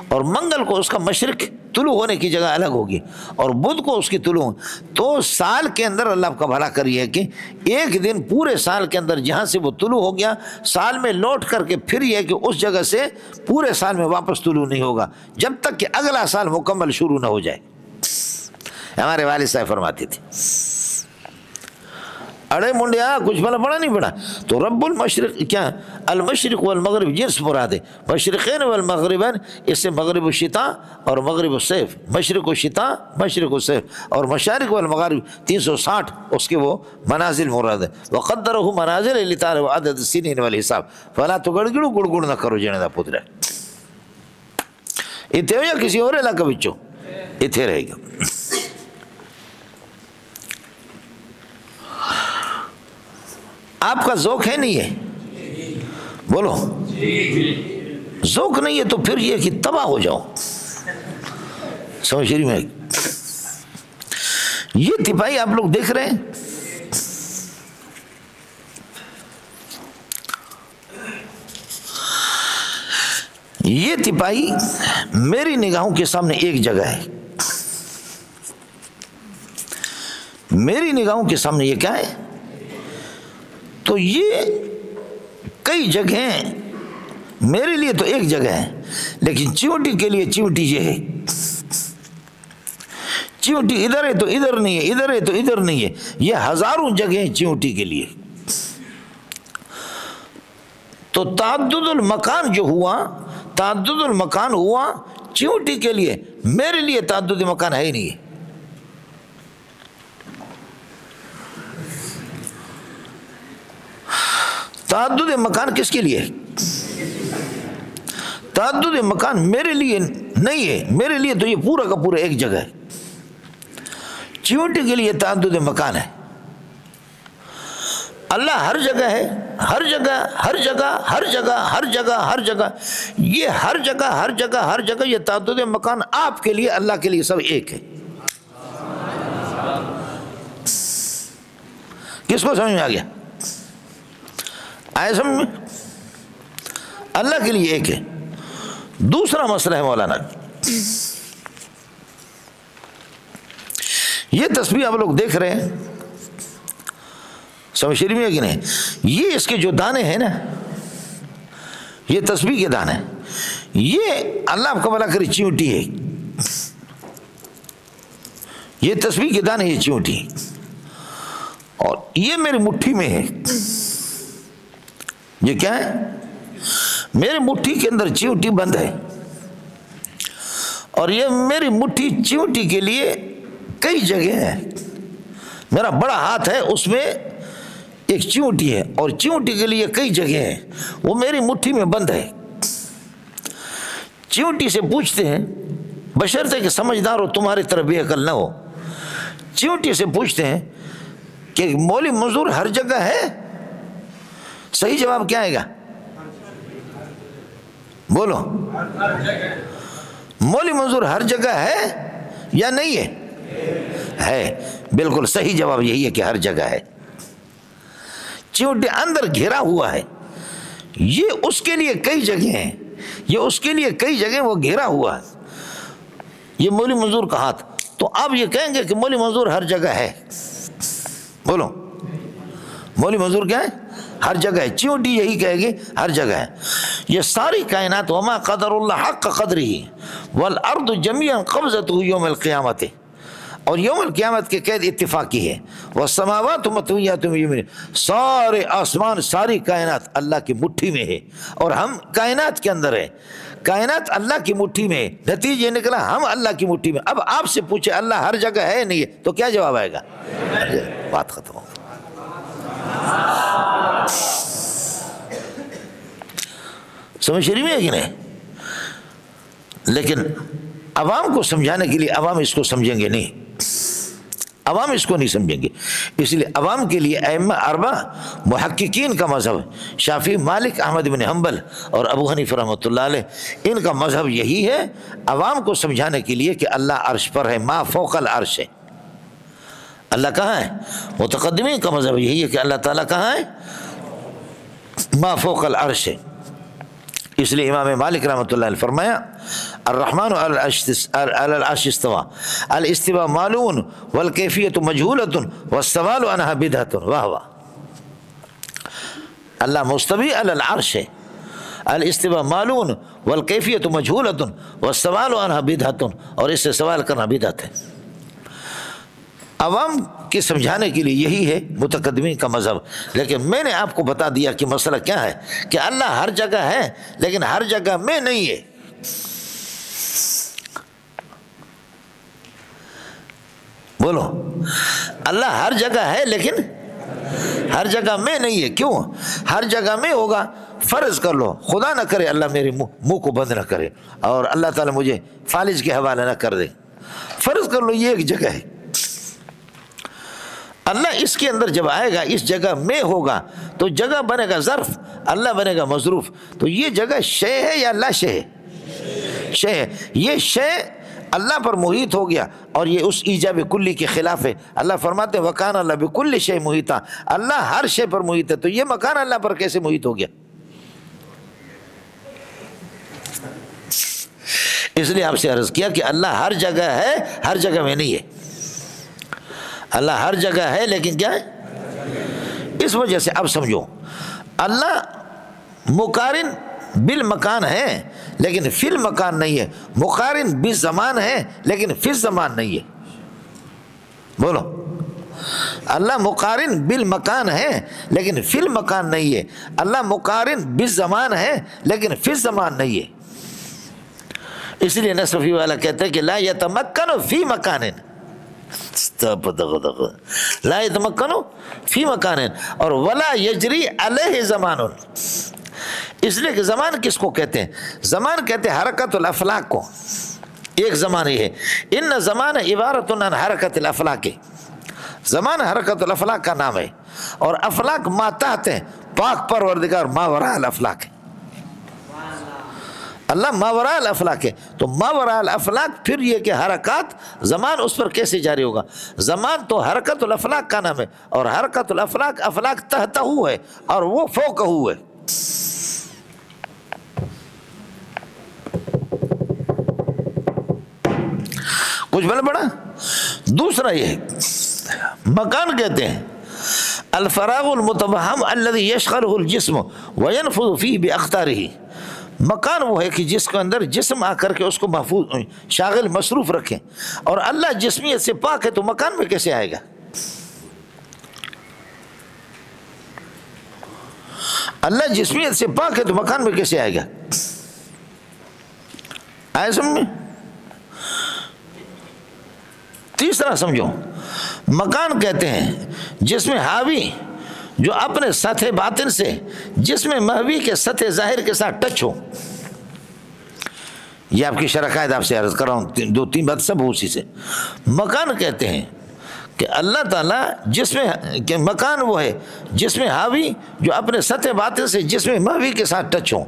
اور منگل کو اس کا مشرق طلوع ہونے کی جگہ الگ ہوگی اور بدھ کو اس کی طلوع. تو سال کے اندر اللہ آپ کا بھلا کریے کہ ایک دن پورے سال کے اندر جہاں سے وہ طلوع ہو گیا سال میں لوٹ کر کے پھر یہ کہ اس جگہ سے پورے سال میں واپس طلوع نہیں ہوگا جب تک کہ اگلا سال مکمل شروع نہ ہو جائے. ہمارے والد صاحب فرماتے تھے اڑے منڈیا کچھ بلا پڑا نہیں پڑا. تو رب المشرق کیا المشرق والمغرب جنس مراد ہے. مشرقین والمغربین اس سے مغرب الشتاء اور مغرب الصیف, مشرق الشتاء مشرق الصیف, اور مشارق والمغارب 360 اس کے وہ منازل مراد ہے. وقدرہ منازل لتعلموا عدد السنین والحساب فلا تگڑگڑو گڑگڑ نہ کرو جنے دا پتر ہے. اتنے ہو یا کسی اور علاقہ بچوں اتنے رہے گا. آپ کا ذوق ہے نہیں ہے, بولو ذوق نہیں ہے تو پھر یہ کہ تباہ ہو جاؤ. سمجھ رہی میں یہ تپاہی آپ لوگ دیکھ رہے ہیں, یہ تپاہی میری نگاہوں کے سامنے ایک جگہ ہے. میری نگاہوں کے سامنے یہ کیا ہے؟ تو یہ کئی جگہیں میرے لیے تو ایک جگہ ہے لیکن چیونٹی کے لیے چیونٹی یہ ہے. چیونٹی ادھر ہے تو ادھر نہیں ہے, ادھر ہے تو ادھر نہیں ہے. یہ ہزاروں جگہیں چیونٹی کے لیے. تو تعدد المکان جو ہوا, تعدد المکان ہوا چیونٹی کے لیے, میرے لیے تعدد مکان ہے ہی نہیں ہے. تعدد مکان کس کے لیے؟ تعدد مکان میرے لیے نہیں ہے, میرے لیے تو یہ پورا کا پورا ایک جگہ ہے. چیونٹی کے لیے تعدد مکان ہے. اللہ ہر جگہ ہے, ہر جگہ ہر جگہ ہر جگہ ہر جگہ ہر جگہ, یہ ہر جگہ ہر جگہ ہر جگہ یہ تعدد مکان آپ کے لیے اللہ کے لیے سب ایک ہے. کس کو سمجھ میں آ گیا؟ آئے سمجھ میں؟ اللہ کے لیے ایک ہے. دوسرا مسئلہ ہے مولانا, یہ تسبیح آپ لوگ دیکھ رہے ہیں, سمجھ شریف میں ہے کہ نہیں؟ یہ اس کے جو دانے ہیں نا, یہ تسبیح کے دانے, یہ اللہ آپ کا بھلا کرے چیونٹی ہے. یہ تسبیح کے دانے, یہ چیونٹی ہے, اور یہ میری مٹھی میں ہے. یہ کیا ہے؟ میری مٹھی کے اندر چیونٹی بند ہے, اور یہ میری مٹھی چیونٹی کے لیے کئی جگہ ہیں. میرا بڑا ہاتھ ہے, اس میں ایک چیونٹی ہے, اور چیونٹی کے لیے کئی جگہ ہیں, وہ میری مٹھی میں بند ہے. چیونٹی سے پوچھتے ہیں, بشرطے کہ سمجھدار ہو, تمہاری طرح بے عقل نہ ہو. چیونٹی سے پوچھتے ہیں کہ مولی منظور ہر جگہ ہے؟ صحیح جواب کیا آئے گا؟ بولو, مولی منظور ہر جگہ ہے یا نہیں ہے؟ ہے. بالکل صحیح جواب یہی ہے کہ ہر جگہ ہے. چیونٹی اندر گھرا ہوا ہے, یہ اس کے لیے کئی جگہ ہیں، یہ اس کے لیے کئی جگہ وہ گھیرا ہوا ہے، یہ مولوی منظور کا ہاتھ۔ تو آپ یہ کہیں گے کہ مولوی منظور ہر جگہ ہے، بولو مولوی منظور کیا ہے؟ ہر جگہ ہے، چیونٹی یہی کہے گی ہر جگہ ہے۔ یہ ساری کائنات وما قدر اللہ حق قدرہ والارض جميعا قبضته یوم القیامت، اور یوم القیامت کے قید اتفاقی ہے، والسماوات مطویات بیمینہ، سارے آسمان ساری کائنات اللہ کی مٹھی میں ہے، اور ہم کائنات کے اندر ہے، کائنات اللہ کی مٹھی میں ہے۔ نتیجہ نکلا ہم اللہ کی مٹھی میں۔ اب آپ سے پوچھے اللہ ہر جگہ ہے نہیں ہے تو کیا جواب آئے گا؟ بات ختم ہو۔ سمجھ شریف ہے کہ نہیں؟ لیکن عوام کو سمجھانے کے لیے عوام اس کو سمجھیں گے نہیں، عوام اس کو نہیں سمجھیں گے، اس لیے عوام کے لیے ائمہ اربعہ محققین کا مذہب شافعی، مالک، احمد بن حنبل اور ابو حنیفہ رحمۃ اللہ علیہ، ان کا مذہب یہی ہے عوام کو سمجھانے کے لیے کہ اللہ عرش پر ہے، ما فوق العرش ہے۔ اللہ کہاں ہے؟ متقدمین کا مذہب یہی ہے کہ اللہ تعالیٰ کہاں ہے؟ ما فوق العرش ہے۔ اس لیے امام مالک رحمۃ اللہ علیہ فرمایا الرحمن علی العرش استوى، الاستواء معلوم والکیفیت مجہولۃ والسؤال عنها بدعۃ۔ واہ واہ، اللہ مستوی علی العرش ہے، الاستواء معلوم والکیفیت مجہولۃ والسؤال عنها بدعۃ، اور اس سے سوال کرنا بدعت ہے۔ عوام کے سمجھانے کے لیے یہی ہے متقدمین کا مذہب۔ لیکن میں نے آپ کو بتا دیا کہ مسئلہ کیا ہے، کہ اللہ ہر جگہ ہے لیکن ہر جگہ میں نہیں ہے۔ بولو، اللہ ہر جگہ ہے لیکن ہر جگہ میں نہیں ہے۔ کیوں؟ ہر جگہ میں ہوگا، فرض کر لو خدا نہ کرے اللہ میرے منہ کو بند نہ کرے اور اللہ تعالیٰ مجھے فالج کے حوالے نہ کر دے، فرض کر لو یہ ایک جگہ ہے، اللہ اس کے اندر جب آئے گا اس جگہ میں ہوگا تو جگہ بنے گا ظرف، اللہ بنے گا مظروف، تو یہ جگہ شے ہے یا لا شے ہے؟ شے ہے۔ یہ شے اللہ پر محیط ہو گیا اور یہ اس ایجاب کلی کے خلاف ہے۔ اللہ فرماتے ہیں وکان اللہ بکل شے محیطا، اللہ ہر شے پر محیط ہے، تو یہ مکان اللہ پر کیسے محیط ہو گیا؟ اس لیے آپ سے عرض کیا کہ اللہ ہر جگہ ہے، ہر جگہ میں نہیں ہے۔ اللہ ہر جگہ ہے لیکن کیا ہے؟ اس وجہ سے اب سمجھو، اللہ مقارن بالمکان ہے لیکن فی المکان نہیں ہے، مقارن بالزمان ہے لیکن فی الزمان نہیں ہے۔ بولو، اللہ مقارن بالمکان ہے لیکن فی المکان نہیں ہے، اللہ مقارن بالزمان ہے لیکن فی الزمان نہیں ہے۔ اس لیے نصفی والا کہتا ہے کہ لا یتمکن فی مکان، لا یتمکن فی مکان، اور ولا یجری علیہ زمان۔ اس لیے کہ زمان کس کو کہتے ہیں؟ زمان کہتے ہیں حرکت الافلاک کو۔ ایک زمان یہ ہے، ان زمان عبارت عن حرکت الافلاک، زمان حرکت الافلاک کا نام ہے، اور افلاک ما تحت ہیں، پاک پروردگار ما وراء الافلاک ہے۔ اللہ ماوراء الافلاک ہے، تو ماوراء الافلاک پھر یہ کہ حرکات زمان اس پر کیسے جاری ہوگا؟ زمان تو حرکت الافلاک کا نام ہے، اور حرکت الافلاک افلاک تحتہ ہے اور وہ فوقہ ہے۔ کچھ بل پڑا؟ دوسرا یہ مکان کہتے ہیں الفراغ المتوہم الذی یشغلہ الجسم وینفذ فیہ باخطارہ، مکان وہ ہے کہ جس کے اندر جسم آ کر کے اس کو محفوظ شاغل مصروف رکھیں، اور اللہ جسمیت سے پاک ہے تو مکان میں کیسے آئے گا؟ اللہ جسمیت سے پاک ہے تو مکان میں کیسے آئے گا؟ آئے سمجھ میں؟ تیسرا سمجھو، مکان کہتے ہیں جس میں حاوی جو اپنے سطح باطن سے جس میں محوی کے سطح ظاہر کے ساتھ ٹچ ہو۔ یہ آپ کی شرح قائد آپ سے عرض کر رہا ہوں، دو تین بات سب اسی سے۔ مکان کہتے ہیں کہ اللہ تعالیٰ جس میں کہ مکان وہ ہے جس میں حاوی جو اپنے سطح باطن سے جس میں محوی کے ساتھ ٹچ ہو،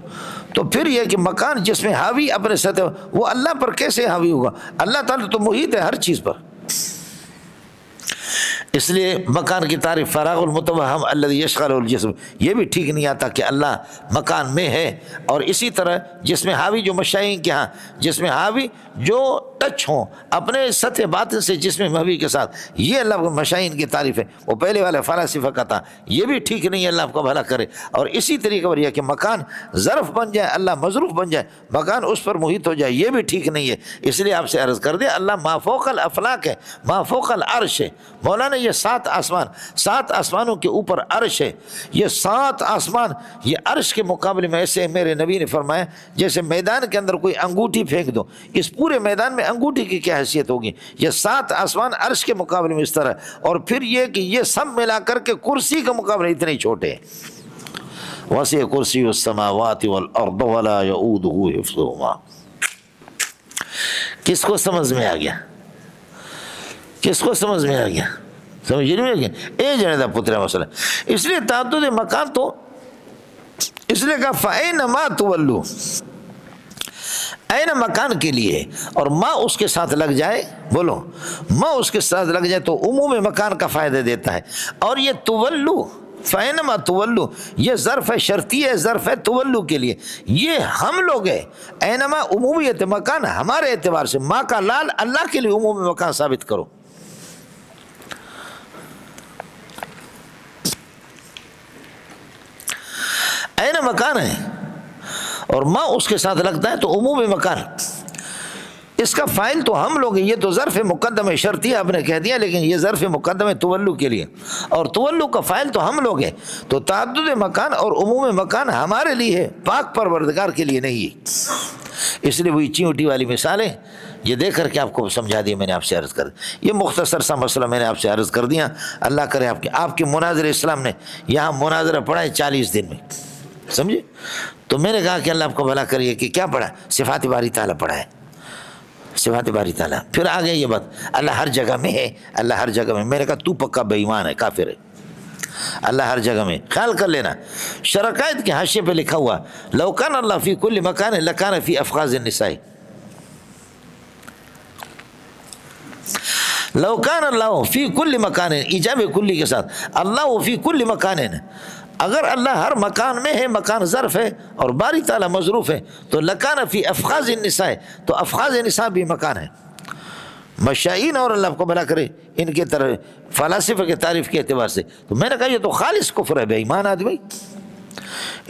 تو پھر یہ کہ مکان جس میں حاوی اپنے سطح وہ اللہ پر کیسے حاوی ہوگا؟ اللہ تعالیٰ تو محیط ہے ہر چیز پر۔ اس لیے مکان کی تعریف فراغ المتوہم الذی یشغل الجسم، یہ بھی ٹھیک نہیں آتا کہ اللہ مکان میں ہے، اور اسی طرح جس میں حاوی جو مشائین کے ہاں جس میں حاوی جو ٹچ ہوں اپنے سطح باطن سے جسم محوی کے ساتھ، یہ اللہ کو مشائین کی تعریف ہے، وہ پہلے والے فلاسفہ کا تھا، یہ بھی ٹھیک نہیں ہے، اللہ آپ کو بھلا کرے۔ اور اسی طریقے پر یہ کہ مکان ظرف بن جائے، اللہ مظروف بن جائے، مکان اس پر محیط ہو جائے، یہ بھی ٹھیک نہیں ہے۔ اس لیے آپ سے عرض کر دیں اللہ ما فوق الافلاق ہے، ما فوق العرش ہے۔ مولانا یہ 7 آسمان، 7 آسمانوں کے اوپر عرش ہے، یہ 7 آسمان، یہ عرش کے مقابلے میں ایسے میرے نبی نے فرمایا جیسے میدان کے اندر کوئی انگوٹھی پھینک دو، اس پورے میدان میں انگوٹھی کی کیا حیثیت ہوگی، یہ 7 آسمان عرش کے مقابلے میں اس طرح، اور پھر یہ کہ یہ سب ملا کر کے کرسی کا مقابلہ اتنے ہی چھوٹے ہیں۔ وسع کرسی السماوات والارض ولا یؤودہ حفظہما۔ کس کو سمجھ میں آ گیا؟ کس کو سمجھ میں آ گیا؟ سمجھ نہیں آ گیا؟ اے جنیدہ پترہ مسئلہ۔ اس لیے تعدد مکان تو اس لیے کہا فَأَيْنَمَا تُوَلُّوا، این مکان کے لیے، اور ما اس کے ساتھ لگ جائے، بولو ما اس کے ساتھ لگ جائے تو عموم مکان کا فائدہ دیتا ہے۔ اور یہ تولو، فینما تولو، یہ ظرف ہے، شرطی ہے، ظرف ہے تولو کے لیے، یہ ہم لوگ ہیں۔ اینما عمومیت مکان ہمارے اعتبار سے، ما کا لال اللہ کے لیے عموم مکان ثابت کرو۔ این مکان ہے اور ما اس کے ساتھ لگتا ہے تو عموم مکان، اس کا فائل تو ہم لوگ ہیں۔ یہ تو ظرف مقدم شرطی آپ نے کہہ دیا، لیکن یہ ظرف مقدم تولو کے لیے، اور تولو کا فائل تو ہم لوگ ہیں۔ تو تعدد مکان اور عموم مکان ہمارے لیے ہے، پاک پروردگار کے لیے نہیں ہے۔ اس لیے وہی چیونٹی والی مثالیں یہ دیکھ کر کے آپ کو سمجھا دیا، میں نے آپ سے عرض کر دیا، یہ مختصر سا مسئلہ میں نے آپ سے عرض کر دیا۔ اللہ کرے آپ کے مناظر اسلام نے یہاں مناظرہ پڑھا ہے 40 دن میں، سمجھے؟ تو میں نے کہا کہ اللہ آپ کو بھلا کریے کہ کیا پڑھا؟ صفات باری تعالیٰ پڑھا ہے، صفات باری تعالیٰ۔ پھر آگے یہ بات اللہ ہر جگہ میں ہے، اللہ ہر جگہ میں۔ میں نے کہا تو پکا بے ایمان ہے، کافر ہے۔ اللہ ہر جگہ میں، خیال کر لینا، شرقائد کے حاشیے پہ لکھا ہوا لو کان اللہ فی کل مکان لکان فی افخاذ النساء، لو کان اللہ فی کل مکان، ایجاب کلی کے ساتھ، اللہ فی کل مکان، اگر اللہ ہر مکان میں ہے، مکان ظرف ہے اور باری تعالیٰ مظروف ہے، تو لکان فی افخاذ النساء، تو افخاذ نساء بھی مکان ہے۔ مشائین اور اللہ کو بھلا کرے ان کے طرف فلاسفہ کے تعریف کے اعتبار سے، تو میں نے کہا یہ تو خالص کفر ہے، بے ایمان آدمی۔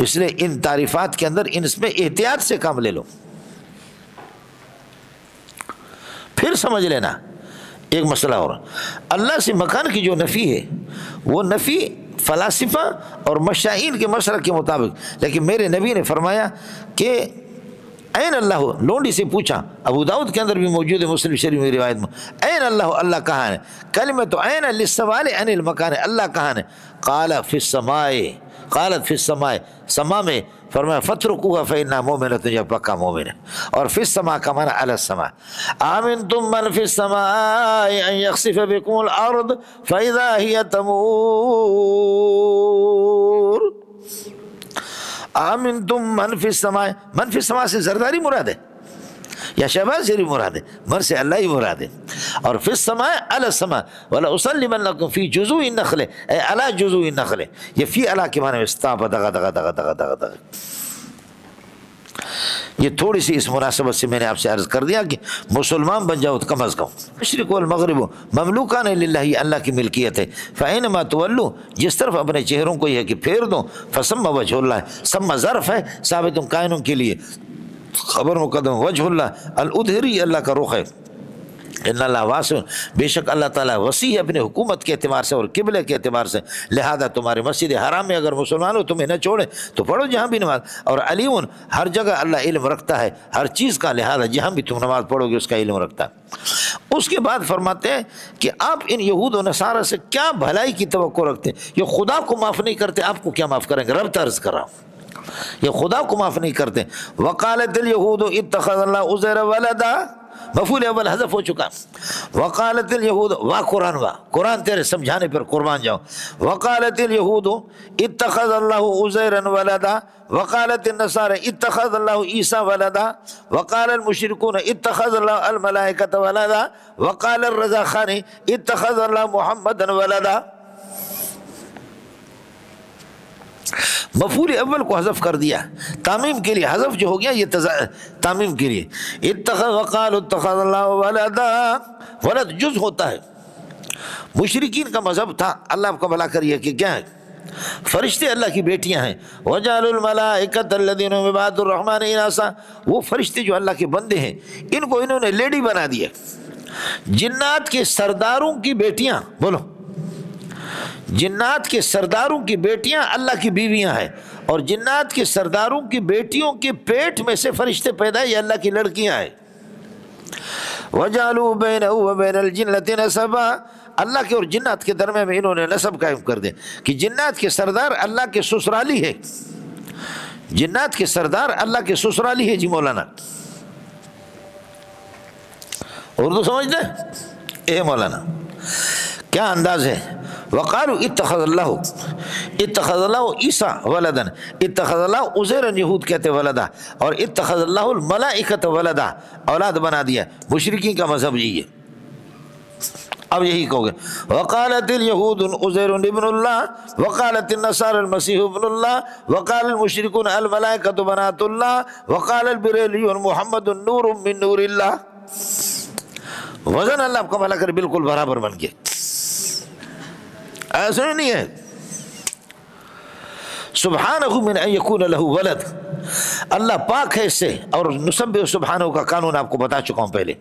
اس لیے ان تعریفات کے اندر ان میں احتیاط سے کام لے لو۔ پھر سمجھ لینا ایک مسئلہ اور، اللہ سے مکان کی جو نفی ہے وہ نفی فلاسفہ اور مشائین کے مسلک کے مطابق، لیکن میرے نبی نے فرمایا کہ این اللہ، لونڈی سے پوچھا، ابو داؤد کے اندر بھی موجود ہے، مسلم شریف میں روایت میں، این اللہ، اللہ کہاں ہے؟ کلمۃ این للسوال عن المکان، اللہ کہاں ہے؟ قال فی السماء، قالت فی السماء، سما میں، فرمایا فترکوها فإنها مؤمنۃ، یہ پکا مومن ہے۔ اور فی السماء کا معنی علی السماء، آمنتم من فی السماء ان یخسف بکم الارض فاذا هی تمور، آمنتم من فی السماء، من فی السماء سے زرداری مراد ہے یا شہباز شریف مراد ہے؟ من سے اللہ ہی مراد ہے۔ اور فی السماء علی السماء وَلَأُصَلِّمَنَّكُمْ فِي جُذُوعِ النَّخْلِ، اے علی جُذُوعِ النَّخْلِ، یہ فی علی کے معنی میں استاپ دغا دغا دغا دغا دغا دغا۔ یہ تھوڑی سی اس مناسبت سے میں نے آپ سے عرض کر دیا کہ مسلمان بن جاؤ تو کم از کم، مشرق والمغرب مملوکان للہ، اللہ کی ملکیت ہے۔ فَأَيْنَمَا تُوَلُّوا، جس طرف اپنے چہروں کو یہ کہ پھیر دو، فَثَمَّ وَجْهُ اللَّهِ، ثم ظرف ہے ثابت کائنوں کے لیے، خبر مقدم وجہ اللہ، الادھری اللہ کا رخ ہے۔ ان اللہ واسع، بے شک اللہ تعالیٰ وسیع ہے اپنے حکومت کے اعتبار سے اور قبلے کے اعتبار سے، لہذا تمہارے مسجد حرام میں اگر مسلمان ہو تمہیں نہ چھوڑے تو پڑھو جہاں بھی نماز، اور علیم، ہر جگہ اللہ علم رکھتا ہے ہر چیز کا، لہذا جہاں بھی تم نماز پڑھو گے اس کا علم رکھتا ہے۔ اس کے بعد فرماتے ہیں کہ آپ ان یہود و نصارہ سے کیا بھلائی کی توقع رکھتے ہیں؟ یہ خدا کو معاف نہیں کرتے، آپ کو کیا معاف کریں گے؟ رب عرض کر رہا ہوں، یہ خدا کو معاف نہیں کرتے۔ وقالت الیہود اتخذ اللہ عزیر ولدا، مفعول اول حذف ہو چکا. وقالت الیہود وا قرآن وا قرآن تیرے سمجھانے پر قربان جاؤ. وقالت الیہود اتخذ اللہ عزیرا ولدا وقالت النصارى اتخذ اللہ عیسیٰ ولدا وقال المشركون اتخذ اللہ الملائکۃ ولدا وقال الرزاخان اتخذ اللہ محمدا ولدا. مفعول اول کو حذف کر دیا تعمیم کے لیے. حذف جو ہو گیا یہ تعمیم کے لیے. وقال اتخذ اللہ ولدا ولد جز ہوتا ہے. مشرکین کا مذہب تھا اللہ آپ کا بھلا کریے کہ کیا ہے فرشتے اللہ کی بیٹیاں ہیں. وجعلوا الملائکۃ الذین هم عباد الرحمن اناثا وہ فرشتے جو اللہ کے بندے ہیں ان کو انہوں نے لیڈی بنا دیا. جنات کے سرداروں کی بیٹیاں بولو جنات کے سرداروں کی بیٹیاں اللہ کی بیویاں ہیں اور جنات کے سرداروں کی بیٹیوں کے پیٹ میں سے فرشتے پیدا یہ اللہ کی لڑکیاں ہیں. وجعلوا بینہ وبین الجنۃ نسبا اللہ کے اور جنات کے درمیان میں انہوں نے نسب قائم کر دے کہ جنات کے سردار اللہ کے سسرالی ہے. جنات کے سردار اللہ کے سسرالی ہے. جی مولانا اردو سمجھتے اے مولانا کیا انداز ہے. وقالوا اتخذ اللہ عیسیٰ ولدا اتخذ اللہ عزیرا یہود کہتے ولدا اور اتخذ اللہ الملائکۃ ولدا اولاد بنا دیا. مشرکین کا مذہب یہی ہے. اب یہی کہو گے وقالت الیہود عزیر ابن اللہ وقالت النصارى المسیح ابن اللہ وقال المشرکون الملائکۃ بنات اللہ وقال البریلیون محمد نور من نور اللہ. وزن اللہ آپ کا بھلا کرے بالکل برابر بن گئے. ایسا نہیں ہے. سبحانہ من ان یکون لہ ولد اللہ پاک ہے اس سے اور نسبح سبحانہ کا قانون آپ کو بتا چکا ہوں پہلے.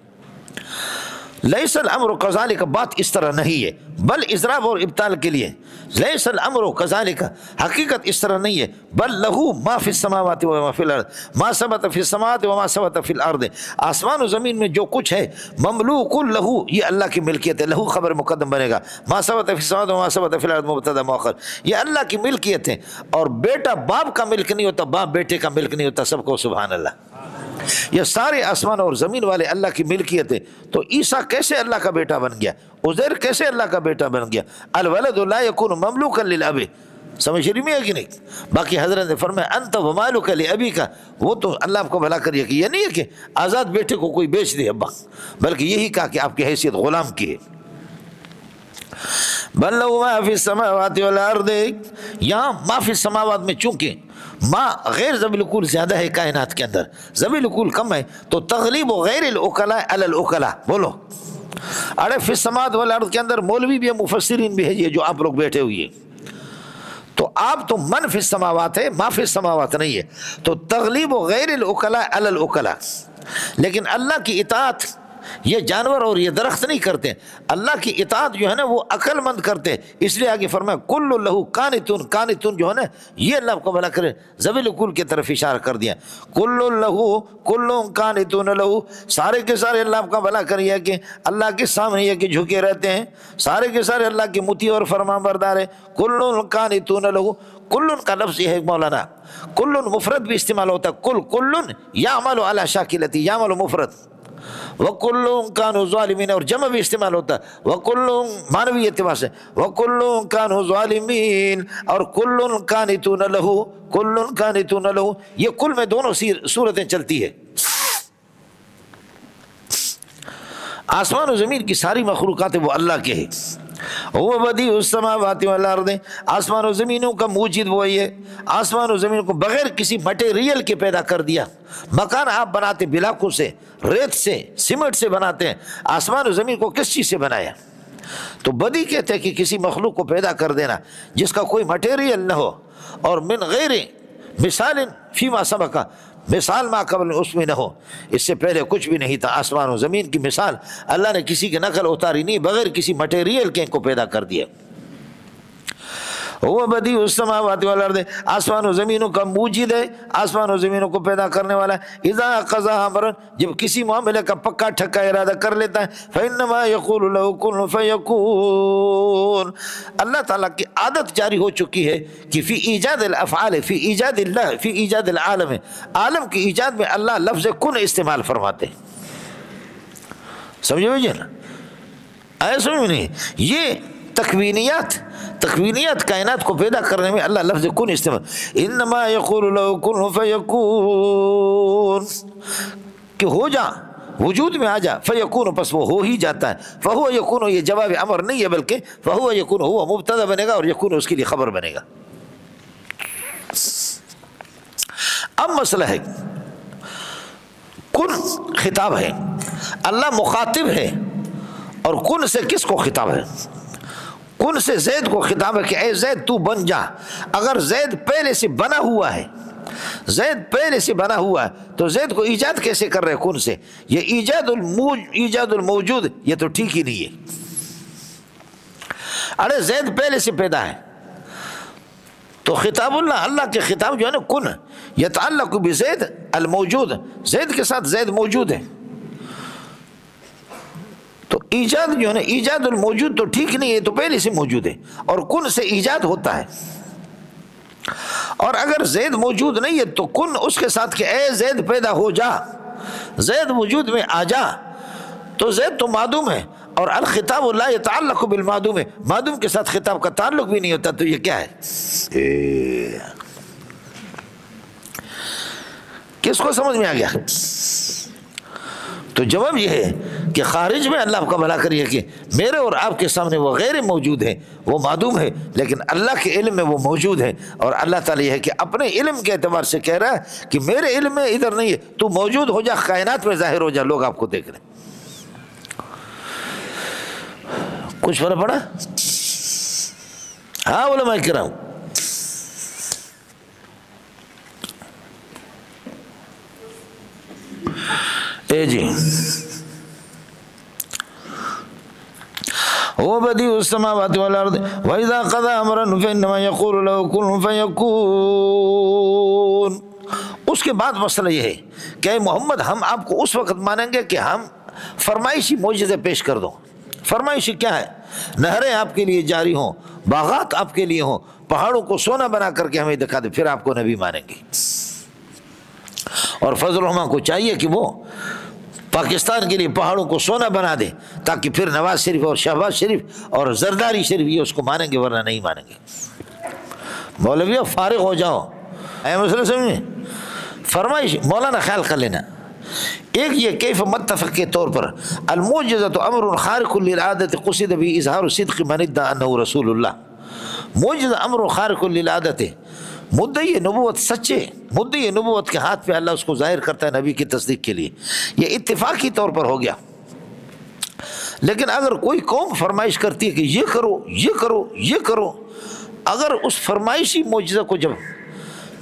لیس الامر کذالک بات اس طرح نہیں ہے بل اضراب اور ابطال کے لیے. لیس الامر کذالک حقیقت اس طرح نہیں ہے بل لہو ما فی السماوات و ما فی الارض ما ثبت فی السماوات و ما ثبت فی الارض آسمان و زمین میں جو کچھ ہے مملوک لہو یہ اللہ کی ملکیت ہے. لہو خبر مقدم بنے گا. ما ثبت فی السماوات و ما ثبت فی الارض مبتدا مؤخر یہ اللہ کی ملکیت ہے. اور بیٹا باپ کا ملک نہیں ہوتا باپ بیٹے کا ملک نہیں ہوتا. سب کو سبحان اللہ. یہ سارے آسمان اور زمین والے اللہ کی ملکیت ہے. تو عیسیٰ کیسے اللہ کا بیٹا بن گیا؟ عزیر کیسے اللہ کا بیٹا بن گیا؟ الولد لا یکون مملوکا للاب سمجھ رہی میں ہے کہ نہیں؟ باقی حضرت نے فرمایا انت ومالک لابیک وہ تو اللہ آپ کو بھلا کریے کہ یہ نہیں ہے کہ آزاد بیٹے کو کوئی بیچ دے ابا بلکہ یہی کہا کہ آپ کی حیثیت غلام کی ہے. بل لہو ما فی السماوات والارض یہاں ما فی السماوات میں چونکہ ما غیر ذوی العقول زیادہ ہے کائنات کے اندر ذوی العقول کم ہے تو تغلیب غیر العقلاء علی العقلاء بولو. ارے فی السماوات والارض کے اندر مولوی بھی ہے مفسرین بھی ہے یہ جو آپ لوگ بیٹھے ہوئے تو آپ تو من فی السماوات ہے ما فی السماوات نہیں ہے تو تغلیب غیر العقلاء علی العقلاء. لیکن اللہ کی اطاعت یہ جانور اور یہ درخت نہیں کرتے. اللہ کی اطاعت جو ہے نا وہ عقل مند کرتے. اس لیے آگے فرمایا کل لہو قانتون. قانتون جو ہے نا یہ اللہ کو بھلا کرے ذوی العقول کی طرف اشارہ کر دیا. کل لہو کل قانتون لہو سارے کے سارے اللہ آپ کا بھلا کریے کہ اللہ کے سامنے یہ کہ جھکے رہتے ہیں. سارے کے سارے اللہ کے مطیع اور فرمان بردار ہے. کل قانتون لہو کل کا لفظ یہ ہے مولانا کل مفرد بھی استعمال ہوتا ہے. کل یعمل علی شاکلتی یعمل مفرد وَكُلُّن كَانُوا ظَالِمِينَ اور جمع بھی استعمال ہوتا ہے. وَكُلُّن معنوی اعتبار سے وَكُلُّن كَانُوا ظَالِمِينَ اور كُلٌّ قَانِتُونَ لَهُ كُلٌّ قَانِتُونَ لَهُ یہ کل میں دونوں صورتیں چلتی ہے. آسمان و زمین کی ساری مخلوقات وہ اللہ کے ہیں. وہ بدیع السماوات والارض آسمان و زمینوں کا موجد وہی ہے. آسمان و زمین کو بغیر کسی مٹیریل کے پیدا کر دیا. مکان آپ بناتے بلاکوں سے ریت سے سیمنٹ سے بناتے ہیں. آسمان و زمین کو کس چیز سے بنایا؟ تو بدی کہتے ہیں کہ کسی مخلوق کو پیدا کر دینا جس کا کوئی مٹیریل نہ ہو اور من غیر مثال فیما سبق مثال ما قبل اس میں نہ ہو. اس سے پہلے کچھ بھی نہیں تھا. آسمان و زمین کی مثال اللہ نے کسی کی نقل اتاری نہیں بغیر کسی مٹیریل کے کو پیدا کر دیا. وہ بدیع السماوات والارض آسمان و زمینوں کا موجد ہے. آسمان و زمینوں کو پیدا کرنے والا. اذا قضا امرا جب کسی معاملے کا پکا ٹھکا ارادہ کر لیتا ہے فانما یقول له کن فیکون. اللہ تعالیٰ کی عادت جاری ہو چکی ہے کہ فی ایجاد الافعال فی ایجاد اللہ فی ایجاد العالم عالم کی ایجاد میں اللہ لفظ کن استعمال فرماتے ہیں. سمجھے بھائی نا؟ آئے سمجھ میں نہیں؟ یہ تکوینیات کائنات کو پیدا کرنے میں اللہ لفظ کن استعمال، انما یقول لہ کن فیکون، کہ ہو جا، وجود میں آ جا، فیکون، پس وہ ہو ہی جاتا ہے، فہو یکون، یہ جواب امر نہیں ہے بلکہ فہو یکون، ہوا مبتدا بنے گا اور یکون اس کے لیے خبر بنے گا۔ اب مسئلہ ہے کن خطاب ہے، اللہ مخاطب ہے، اور کن سے کس کو خطاب ہے؟ کن سے زید کو خطاب ہے کہ اے زید تو بن جا۔ اگر زید پہلے سے بنا ہوا ہے، زید پہلے سے بنا ہوا ہے تو زید کو ایجاد کیسے کر رہے کن سے؟ یہ ایجاد الموجود، یہ تو ٹھیک ہی نہیں ہے۔ ارے زید پہلے سے پیدا ہے تو خطاب اللہ کے خطاب جو ہے نا کن، یتعلق بزید الموجود، زید کے ساتھ زید موجود ہے، تو ایجاد جو ہے نا ایجاد الموجود تو ٹھیک نہیں ہے، تو پہلے سے موجود ہے، اور کن سے ایجاد ہوتا ہے۔ اور اگر زید موجود نہیں ہے تو کن اس کے ساتھ کہ اے زید پیدا ہو جا، زید وجود میں آ جا، تو زید تو معدوم ہے، اور الخطاب لا يتعلق بالمعدوم ہے، معدوم کے ساتھ خطاب کا تعلق بھی نہیں ہوتا، تو یہ کیا ہے؟ کس کو سمجھ میں آ گیا؟ تو جواب یہ ہے کہ خارج میں اللہ کا بھلا کریے کہ میرے اور آپ کے سامنے وہ غیر موجود ہے، وہ معدوم ہے، لیکن اللہ کے علم میں وہ موجود ہے، اور اللہ تعالیٰ یہ ہے کہ اپنے علم کے اعتبار سے کہہ رہا ہے کہ میرے علم میں ادھر نہیں ہے، تو موجود ہو جا، کائنات میں ظاہر ہو جا، لوگ آپ کو دیکھ رہے ہیں۔ کچھ فرق پڑا؟ ہاں علماء کرام، اے جی هو بديع السماوات والارض واذا قضى امرا فانما يقول له كن فيكون۔ اس کے بعد مسئلہ یہ ہے کہ اے محمد ہم آپ کو اس وقت مانیں گے کہ ہم فرمائشی معجزے پیش کر دو۔ فرمائشی کیا ہے؟ نہریں آپ کے لیے جاری ہوں، باغات آپ کے لیے ہوں، پہاڑوں کو سونا بنا کر کے ہمیں دکھا دے، پھر آپ کو نبی مانیں گے۔ اور فضل الرحمن کو چاہیے کہ وہ پاکستان کے لیے پہاڑوں کو سونا بنا دے، تاکہ پھر نواز شریف اور شہباز شریف اور زرداری شریف یہ اس کو مانیں گے، ورنہ نہیں مانیں گے۔ مولویوں فارغ ہو جاؤ، اے مسئلہ سمجھیں؟ فرمائش مولانا خیال کر لینا۔ ایک یہ کیف متفق کے طور پر المعجزۃ امر خارق للعادت قصد به اظہار صدق من ادعى انه رسول اللہ۔ معجزہ امر خارق للعادت، مدعی نبوت سچے مدعی نبوت کے ہاتھ پہ اللہ اس کو ظاہر کرتا ہے نبی کی تصدیق کے لیے، یہ اتفاقی طور پر ہو گیا۔ لیکن اگر کوئی قوم فرمائش کرتی ہے کہ یہ کرو یہ کرو یہ کرو، اگر اس فرمائشی معجزہ کو جب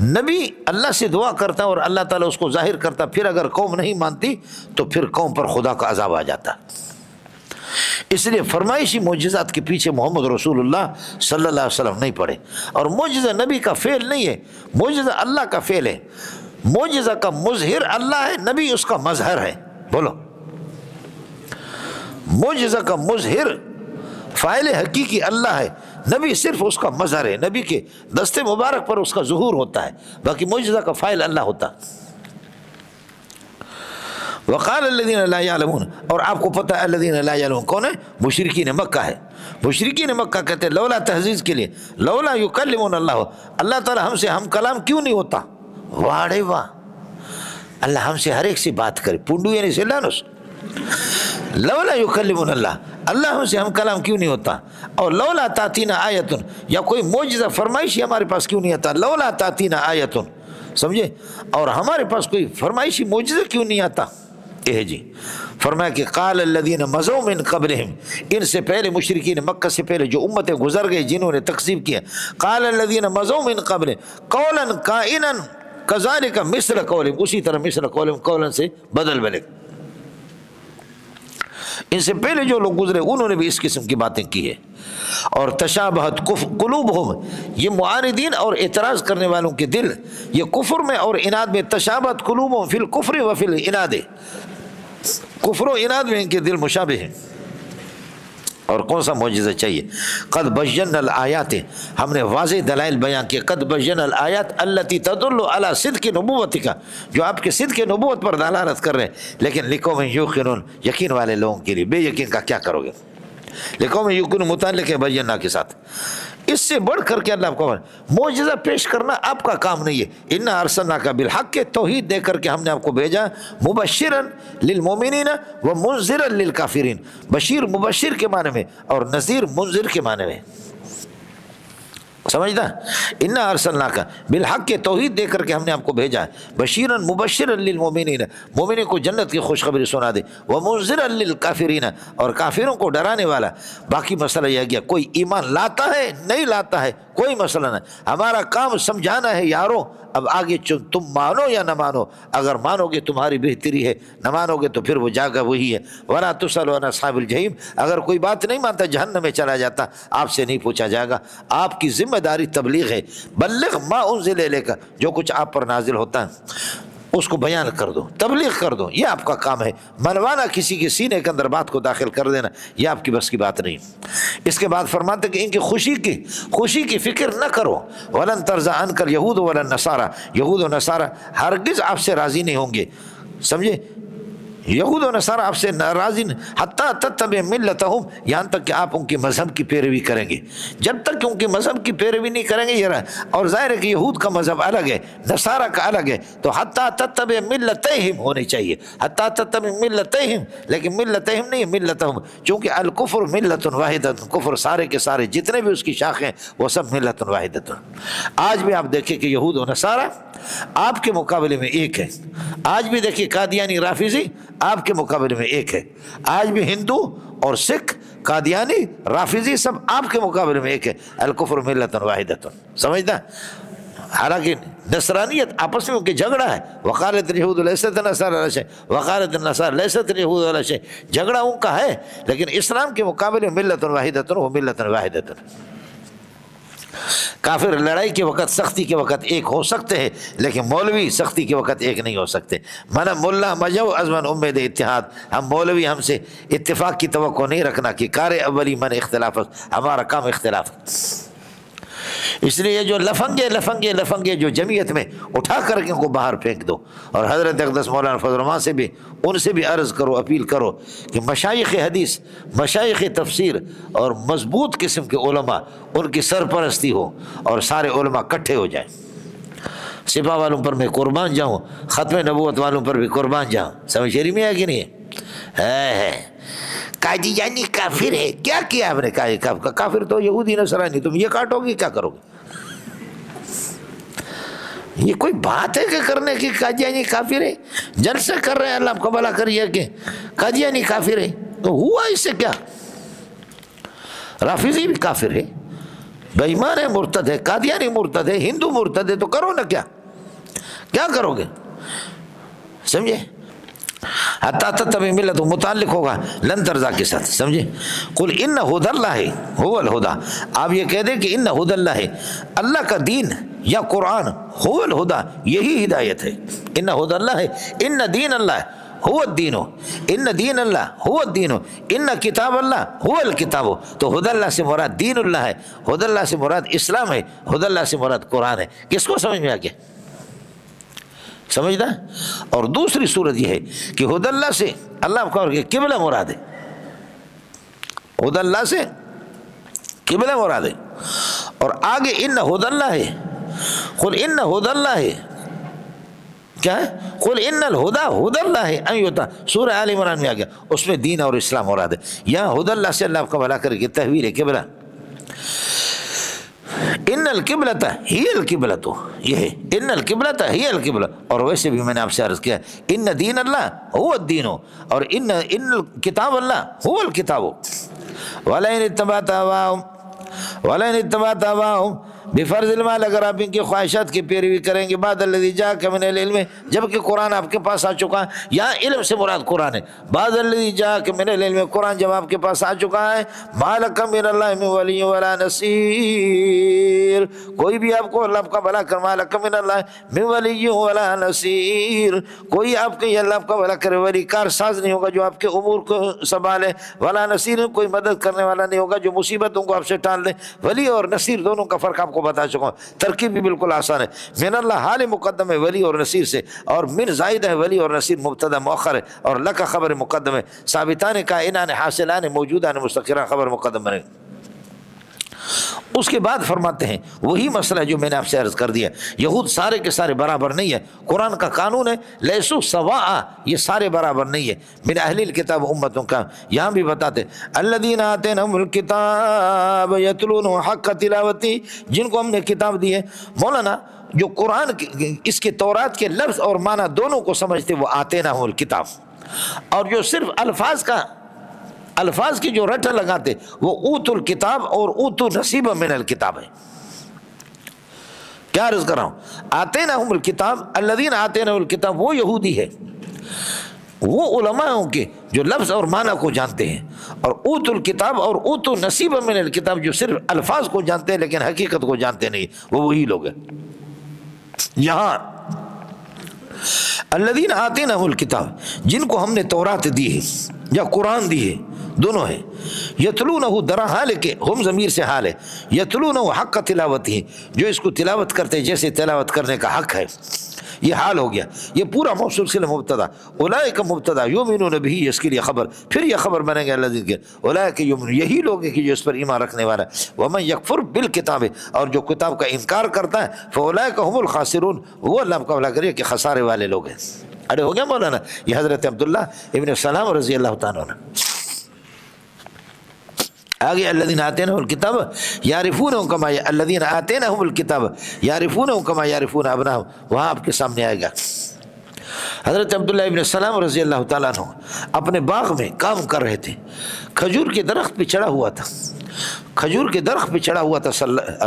نبی اللہ سے دعا کرتا اور اللہ تعالیٰ اس کو ظاہر کرتا، پھر اگر قوم نہیں مانتی تو پھر قوم پر خدا کا عذاب آ جاتا۔ اس لیے فرمائشی معجزات کے پیچھے محمد رسول اللہ صلی اللہ علیہ وسلم نہیں پڑے، اور معجزہ نبی کا فعل نہیں ہے، معجزہ اللہ کا فعل ہے۔ معجزہ کا مظہر اللہ ہے، نبی اس کا مظہر ہے۔ بولو، معجزہ کا مظہر فاعل حقیقی اللہ ہے، نبی صرف اس کا مظہر ہے، نبی کے دست مبارک پر اس کا ظہور ہوتا ہے، باقی معجزہ کا فاعل اللہ ہوتا۔ وقال الذین لا یعلمون، اور آپ کو پتہ ہے الذین لا یعلمون کون ہے؟ مشرکین مکہ ہے۔ مشرکین مکہ کہتے ہیں لولا تحزیز کے لیے، لولا یکلمون اللہ، اللہ تعالیٰ ہم سے ہم کلام کیوں نہیں ہوتا؟ واہ رے واہ، اللہ ہم سے ہر ایک سے بات کرے، پنڈو یعنی سے لانس، لولا یکلمون اللہ، اللہ ہم سے ہم کلام کیوں نہیں ہوتا؟ اور لولا تاتینا آیتن، یا کوئی معجزہ فرمائشی ہمارے پاس کیوں نہیں آتا؟ لولا تاتینا آیتن، سمجھے؟ اور ہمارے پاس کوئی فرمائشی معجزہ کیوں نہیں آتا؟ اے جی فرمایا کہ قال الذین مضوا من قبلہم، ان سے پہلے مشرکین مکہ سے پہلے جو امتیں گزر گئی جنہوں نے تکذیب کیا، قال الذین مضوا من قبل قولا کائنا کذالک مثل قولہم، اسی طرح مثل قولہم، قولا سے بدل بلک، ان سے پہلے جو لوگ گزرے انہوں نے بھی اس قسم کی باتیں کی ہے۔ اور تشابہت قلوبہم، یہ معاندین اور اعتراض کرنے والوں کے دل یہ کفر میں اور اناد میں، تشابہت قلوبہم فی الکفر و فی الاناد، کفر و اناد میں ان کے دل مشابہ ہیں۔ اور کون سا معجزہ چاہیے؟ قد بینا الآیات، ہم نے واضح دلائل بیان کیے، قد بینا الآیات التی تدل علی صدق نبوتک، جو آپ کے صدق نبوت پر دلالت کر رہے ہیں، لیکن لقوم یوقنون، یقین والے لوگوں کے لیے، بے یقین کا کیا کرو گے؟ لقوم یوقنون متعلق ہے بینا کے ساتھ، اس سے بڑھ کر کے اللہ آپ کو معجزہ پیش کرنا آپ کا کام نہیں ہے۔ انا ارسلناک بالحق، توحید دے کر کے ہم نے آپ کو بھیجا، مبشرا للمؤمنین ومنذرا للکافرین، بشیر مبشر کے معنی میں اور نذیر منذر کے معنی میں، سمجھتا؟ انا ارسلناک بالحق کے توحید دے کر کے ہم نے آپ کو بھیجا ہے، بشیرا مبشرا للمؤمنین، مومنین کو جنت کی خوشخبری سنا دے، ومنذرا للکافرین، اور کافروں کو ڈرانے والا۔ باقی مسئلہ یہ گیا، کوئی ایمان لاتا ہے نہیں لاتا ہے کوئی مسئلہ نہیں، ہمارا کام سمجھانا ہے یارو، اب آگے تم مانو یا نہ مانو، اگر مانو گے تمہاری بہتری ہے، نہ مانو گے تو پھر وہ جاگا وہی ہے۔ وَلَا تُسْأَلُ عَنْ أَصْحَابِ الْجَحِيمِ، اگر کوئی بات نہیں مانتا جہنم میں چلا جاتا، آپ سے نہیں پوچھا جائے گا، آپ کی ذمہ داری تبلیغ ہے، بلغ ما انزل الیک، جو کچھ آپ پر نازل ہوتا ہے اس کو بیان کر دو، تبلیغ کر دو، یہ آپ کا کام ہے۔ منوانا، کسی کے سینے کے اندر بات کو داخل کر دینا، یہ آپ کی بس کی بات نہیں۔ اس کے بعد فرماتے کہ ان کی خوشی کی فکر نہ کرو، وَلَن تَرْضَىٰ عَنْكَ الْيَهُودُ وَلَا النَّصَارَىٰ، یہود و نصارہ ہرگز آپ سے راضی نہیں ہوں گے، سمجھے؟ یہود و نصارہ آپ سے ناراضی، حتیٰ تتبع ملتہم، یہاں تک کہ آپ ان کے مذہب کی پیروی کریں گے۔ جب تک کہ ان کے مذہب کی پیروی نہیں کریں گے، یہ رہا، اور ظاہر ہے کہ یہود کا مذہب الگ ہے، نصارہ کا الگ ہے، تو حتیٰ تتبع ملتہم ہونی چاہیے، حتیٰ تتبع ملتہم، لیکن ملتہم نہیں، ملتہم، چونکہ الکفر ملت واحدۃ، کفر سارے کے سارے جتنے بھی اس کی شاخیں وہ سب ملت واحدۃ۔ آج بھی آپ دیکھیں کہ یہود و نصارہ آپ کے مقابلے میں ایک ہے، آج بھی دیکھیے قادیانی رافضی آپ کے مقابلے میں ایک ہے، آج بھی ہندو اور سکھ قادیانی رافضی سب آپ کے مقابلے میں ایک ہے، الکفر ملت واحدۃ، سمجھتا؟ حالانکہ نصرانیت آپس میں ان کے جھگڑا ہے، وقالت الیہود لیست النصارى علی شیء وقالت النصارى لیست الیہود علی شیء، جھگڑا ان کا ہے، لیکن اسلام کے مقابلے میں ملت واحدۃ و ملت واحدۃ۔ کافر لڑائی کے وقت، سختی کے وقت ایک ہو سکتے ہیں، لیکن مولوی سختی کے وقت ایک نہیں ہو سکتے۔ من ملا مجو ازمن امید اتحاد، ہم مولوی ہم سے اتفاق کی توقع نہیں رکھنا کہ کار اولی من اختلاف، ہمارا کام اختلاف۔ اس لیے جو لفنگے جو جمعیت میں اٹھا کر کے ان کو باہر پھینک دو، اور حضرت اقدس مولانا فضل الرحمن سے بھی ان سے بھی عرض کرو، اپیل کرو کہ مشائخ حدیث، مشائخ تفسیر اور مضبوط قسم کے علماء ان کی سرپرستی ہو اور سارے علماء کٹھے ہو جائیں۔ سپاہ والوں پر میں قربان جاؤں، ختم نبوت والوں پر بھی قربان جاؤں، سمجھ شریف میں ہے کہ نہیں ہے؟ قادیانی کافر ہے، کیا کیا آپ نے؟ کافر تو یہودی نصرانی، تم یہ کاٹو گے کیا کرو گے؟ یہ کوئی بات ہے کہ کرنے کی؟ قادیانی کافر ہے، جلسے کر رہے ہیں، اللہ آپ کو بھلا کریے کہ قادیانی کافر ہے، تو ہوا اس سے کیا؟ رافضی بھی کافر ہے، بے ایمان ہے، مرتد ہے، قادیانی مرتد ہے، ہندو مرتد ہے، تو کرو نا، کیا کرو گے؟ سمجھے؟ حتیٰ تتبع ملت متعلق ہوگا لن ترضا کے ساتھ، سمجھے؟ قل ان ھدی اللہ هو الہدی، آپ یہ کہہ دیں کہ ان ھدی اللہ، اللہ کا دین یا قرآن، هو الہدی، یہی ہدایت ہے۔ ان ھدی اللہ، ان دین اللہ هو الدین، ان دین اللہ هو الدین، ان کتاب اللہ هو الکتاب، تو ھدی اللہ سے مراد دین اللہ ہے، ھدی اللہ سے مراد اسلام ہے، ھدی اللہ سے مراد قرآن ہے۔ کس کو سمجھ میں آ گیا؟ سمجھنا؟ اور دوسری صورت یہ ہے کہ ھدی اللہ سے اللہ کا قبلہ مراد ہے، ھدی اللہ سے قبلہ مراد ہے، اور آگے ان ھدی اللہ ہے، قل ان ھدی اللہ ہے، کیا ہے؟ قل ان الہدی ھدی اللہ ان یؤتی، سورہ آل عمران میں آ گیا، اس میں دین اور اسلام مراد ہے۔ یہاں ھدی اللہ سے اللہ آپ کا بھلا کرے کہ تحویل ہے قبلہ، ان القبلۃ ہی القبلۃ، یہ ہے ان القبلۃ ہی القبلۃ۔ اور ویسے بھی میں نے آپ سے عرض کیا ان دین اللہ هو الدین، اور ان کتاب اللہ هو الکتاب، ولئن اتبعت اهواءهم بفرض المال، اگر آپ ان کی خواہشات کی پیروی کریں گے، بعد الذی جاءک من العلم، جبکہ قرآن آپ کے پاس آ چکا ہے. یہاں علم سے مراد قرآن ہے. بعد الذی جاءک من العلم، قرآن جب آپ کے پاس آ چکا ہے، ما لک من اللہ من ولی ولا نصیر، کوئی بھی آپ کو اللہ کا بھلا کر، ما لک من اللہ من ولی ولا نصیر، کوئی آپ کے اللہ کا بھلا کرے ولی کار ساز نہیں ہوگا جو آپ کے امور کو سنبھالے، ولا نصیر، کوئی مدد کرنے والا نہیں ہوگا جو مصیبتوں کو آپ سے ٹال دے. ولی اور نصیر دونوں کا فرق آپ کو بتا چکا ہوں، ترکیب بھی بالکل آسان ہے. من اللہ حال مقدم ہے ولی اور نصیر سے، اور من زائد ہے ولی اور نصیر مبتدا مؤخر ہے، اور لک خبر مقدم ہے. ثابتان کائنان حاصلان موجودان مستقران خبر مقدم ہے. اس کے بعد فرماتے ہیں وہی مسئلہ جو میں نے آپ سے عرض کر دیا، یہود سارے کے سارے برابر نہیں ہے. قرآن کا قانون ہے لیسو سواء، یہ سارے برابر نہیں ہے. من اہل الکتاب امتوں کا، یہاں بھی بتاتے الذین آتینہم الکتاب یتلونہ حق تلاوتی، جن کو ہم نے کتاب دی ہے. مولانا جو قرآن اس کے تورات کے لفظ اور معنی دونوں کو سمجھتے وہ آتینہم الکتاب، اور جو صرف الفاظ کی جو رٹا لگاتے وہ اوت الکتاب اور اوت نصیب من الکتاب ہے. کیا عرض کر رہا ہوں؟ آتینہم الکتاب، الذین آتینہم الکتاب وہ یہودی ہے، وہ علماء کے جو لفظ اور معنی کو جانتے ہیں، اور اوت الکتاب اور اوت نصیب من الکتاب جو صرف الفاظ کو جانتے ہیں لیکن حقیقت کو جانتے نہیں، وہ وہی لوگ ہیں. یہاں الذین آتینہم الکتاب، جن کو ہم نے تورات دی ہے یا قرآن دی ہے، دونوں ہیں. یتلونہ درا حال کے، ہم ضمیر سے حال ہے، یتلونہ حق تلاوتی، جو اس کو تلاوت کرتے جیسے تلاوت کرنے کا حق ہے، یہ حال ہو گیا. یہ پورا موصول صلہ مبتدا، اولئک مبتدا، یؤمنون بہ اس کے لیے خبر، پھر یہ خبر بنے گا الذین کے، اولئک یؤمنون، یہی لوگ ہیں کہ جو اس پر ایمان رکھنے والا ہے. ومن یکفر بالکتاب، اور جو کتاب کا انکار کرتا ہے، فاولئک هم الخاسرون، وہ اللہ کا بھلا کرے کہ خسارے والے لوگ ہیں. ارے ہو گیا مولانا. یہ حضرت عبداللہ ابن سلام رضی اللہ تعالیٰ عنہ. آگے الذین آتینہم الکتاب یعرفونہ کما، الذین آتینہم الکتاب یعرفونہ کما یعرفون ابناءہم، وہاں آپ کے سامنے آئے گا. حضرت عبداللہ ابن سلام رضی اللہ تعالیٰ عنہ اپنے باغ میں کام کر رہے تھے، کھجور کے درخت پہ چڑھا ہوا تھا، کھجور کے درخت پہ چڑھا ہوا تھا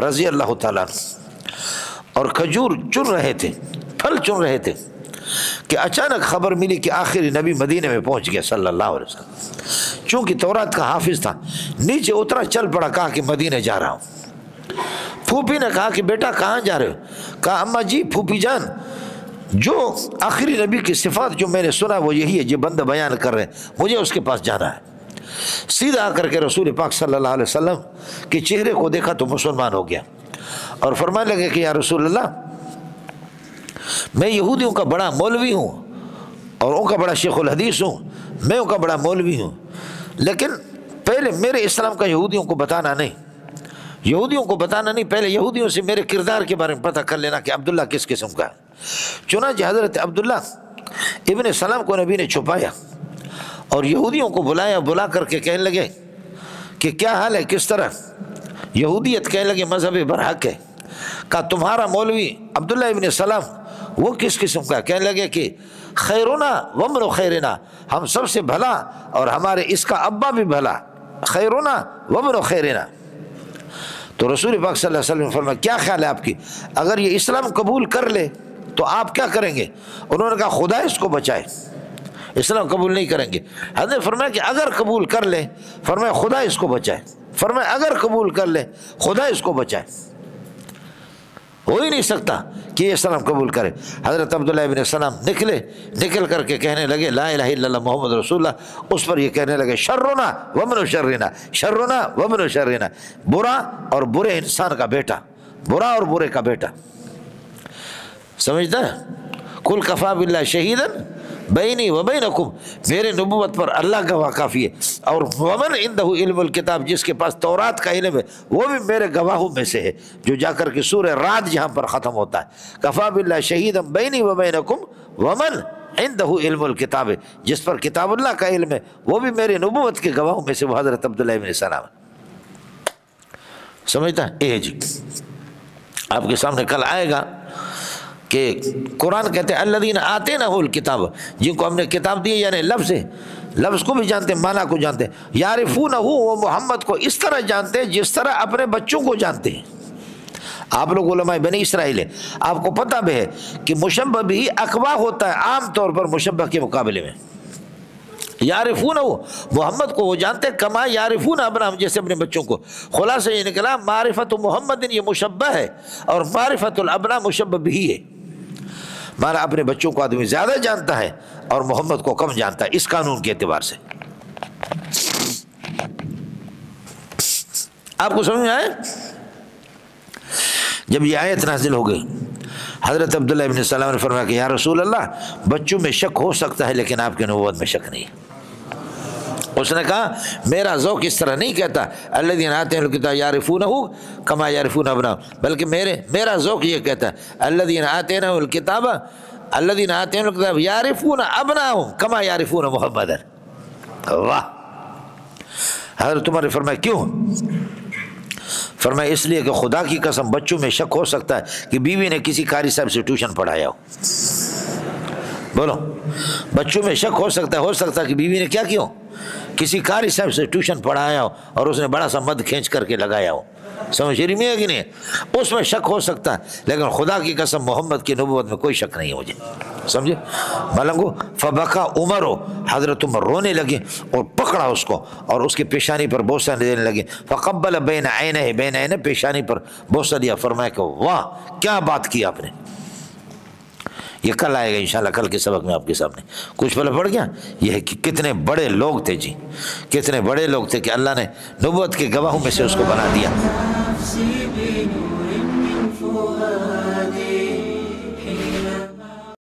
رضی اللہ تعالیٰ عنہ، اور کھجور چن رہے تھے، پھل چن رہے تھے، کہ اچانک خبر ملی کہ آخری نبی مدینے میں پہنچ گیا صلی اللہ علیہ وسلم. چونکہ تورات کا حافظ تھا، نیچے اترا، چل پڑا، کہا کہ مدینے جا رہا ہوں. پھوپھی نے کہا کہ بیٹا کہاں جا رہے ہو؟ کہا اماں جی، پھوپھی جان، جو آخری نبی کی صفات جو میں نے سنا وہ یہی ہے جو بندہ بیان کر رہے ہیں، مجھے اس کے پاس جانا ہے. سیدھا آ کر کے رسول پاک صلی اللہ علیہ وسلم کے چہرے کو دیکھا تو مسلمان ہو گیا، اور فرمانے لگے کہ یا رسول اللہ، میں یہودیوں کا بڑا مولوی ہوں اور ان کا بڑا شیخ الحدیث ہوں، میں ان کا بڑا مولوی ہوں، لیکن پہلے میرے اسلام کا یہودیوں کو بتانا نہیں، یہودیوں کو بتانا نہیں، پہلے یہودیوں سے میرے کردار کے بارے میں پتہ کر لینا کہ عبداللہ کس قسم کا ہے. چنانچہ حضرت عبداللہ ابن سلام کو نبی نے چھپایا اور یہودیوں کو بلایا، بلا کر کے کہنے لگے کہ کیا حال ہے، کس طرح؟ یہودیت کہنے لگے مذہب برحق ہے. کہا تمہارا مولوی عبداللہ ابن سلام وہ کس قسم کا؟ کہنے لگے کہ خیرنا ومن خیرنا، ہم سب سے بھلا اور ہمارے اس کا ابا بھی بھلا، خیرنا ومن خیرنا. تو رسول پاک صلی اللہ علیہ وسلم نے فرمایا کیا خیال ہے آپ کی، اگر یہ اسلام قبول کر لے تو آپ کیا کریں گے؟ انہوں نے کہا خدا اس کو بچائے، اسلام قبول نہیں کریں گے. حضرت نے فرمایا کہ اگر قبول کر لے، فرمایا خدا اس کو بچائے، فرمایا اگر قبول کر لے خدا اس کو بچائے، ہو ہی نہیں سکتا کہ یہ اسلام قبول کرے. حضرت عبداللہ ابن سلام نکل کر کے کہنے لگے لا الہ الا اللہ محمد رسول اللہ. اس پر یہ کہنے لگے شرنا ومن شرنا، شرنا ومن شرنا، برا اور برے انسان کا بیٹا، برا اور برے کا بیٹا. سمجھتا ہے؟ کل کفا باللہ شہیدا بینی و بینکم، میرے نبوت پر اللہ گواہ کافی ہے، اور ومن عندہ علم الکتاب، جس کے پاس تورات کا علم ہے وہ بھی میرے گواہوں میں سے ہے. جو جا کر کے سورہ رعد جہاں پر ختم ہوتا ہے، کفا باللہ شہیدا بینی و بینکم ومن عندہ علم الکتاب، جس پر کتاب اللہ کا علم ہے وہ بھی میرے نبوت کے گواہوں میں سے وہ حضرت عبداللہ ابن سلام. سمجھتا ہے؟ جی آپ کے سامنے کل آئے گا کہ قرآن کہتے ہیں الذین آتینہ الکتاب، جن کو ہم نے کتاب دی، یعنی لفظ ہے، لفظ کو بھی جانتے ہیں، معنی کو جانتے ہیں. یعرفونہ، وہ محمد کو اس طرح جانتے ہیں جس طرح اپنے بچوں کو جانتے ہیں. آپ لوگ علماء بنی اسرائیل ہیں، آپ کو پتہ بھی ہے کہ مشبہ بھی اقوا ہوتا ہے عام طور پر مشبہ کے مقابلے میں۔ یعرفون محمد کو وہ جانتے کما یعرفون ابناہم، جیسے اپنے بچوں کو۔ خلاصہ یہ نکلا معرفت محمد یہ مشبہ ہے اور معرفت الابنا مشبہ بھی ہے۔ مانا اپنے بچوں کو آدمی زیادہ جانتا ہے اور محمد کو کم جانتا ہے اس قانون کے اعتبار سے۔ آپ کو سمجھ میں آئے؟ جب یہ آیت نازل ہو گئی حضرت عبداللہ ابن سلام نے فرمایا کہ یا رسول اللہ بچوں میں شک ہو سکتا ہے لیکن آپ کے نبوت میں شک نہیں۔ اس نے کہا میرا ذوق اس طرح نہیں کہتا الذین آتینہم الکتاب یعرفونہ کما یعرفون ابناءہم، بلکہ میرا ذوق یہ کہتا ہے الذین آتینہم الکتاب یعرفون ابناءہم کما یعرفون محمدا۔ واہ! حضرت عمر نے فرمایا کیوں؟ فرمایا اس لیے کہ خدا کی قسم بچوں میں شک ہو سکتا ہے کہ بیوی نے کسی قاری صاحب سے ٹیوشن پڑھایا ہو۔ بولو، بچوں میں شک ہو سکتا ہے کہ بیوی نے کیا کیوں کسی قاری صاحب سے ٹیوشن پڑھایا ہو اور اس نے بڑا سا مد کھینچ کر کے لگایا ہو۔ سمجھ رہی ہے کہ نہیں؟ اس میں شک ہو سکتا ہے لیکن خدا کی قسم محمد کی نبوت میں کوئی شک نہیں ہے مجھے۔ سمجھے؟ ملنگو فبکا عمر ہو، حضرت عمر رونے لگے اور پکڑا اس کو اور اس کی پیشانی پر بوسہ دینے لگے۔ فقبل بین عینہ پیشانی پر بوسہ دیا، فرمایا کہ واہ کیا بات کی آپ نے۔ یہ کل آئے گا انشاءاللہ، کل کے سبق میں آپ کے سامنے کچھ پہلے پڑھ گیا یہ ہے کہ کتنے بڑے لوگ تھے جی، کتنے بڑے لوگ تھے کہ اللہ نے نبوت کے گواہوں میں سے اس کو بنا دیا۔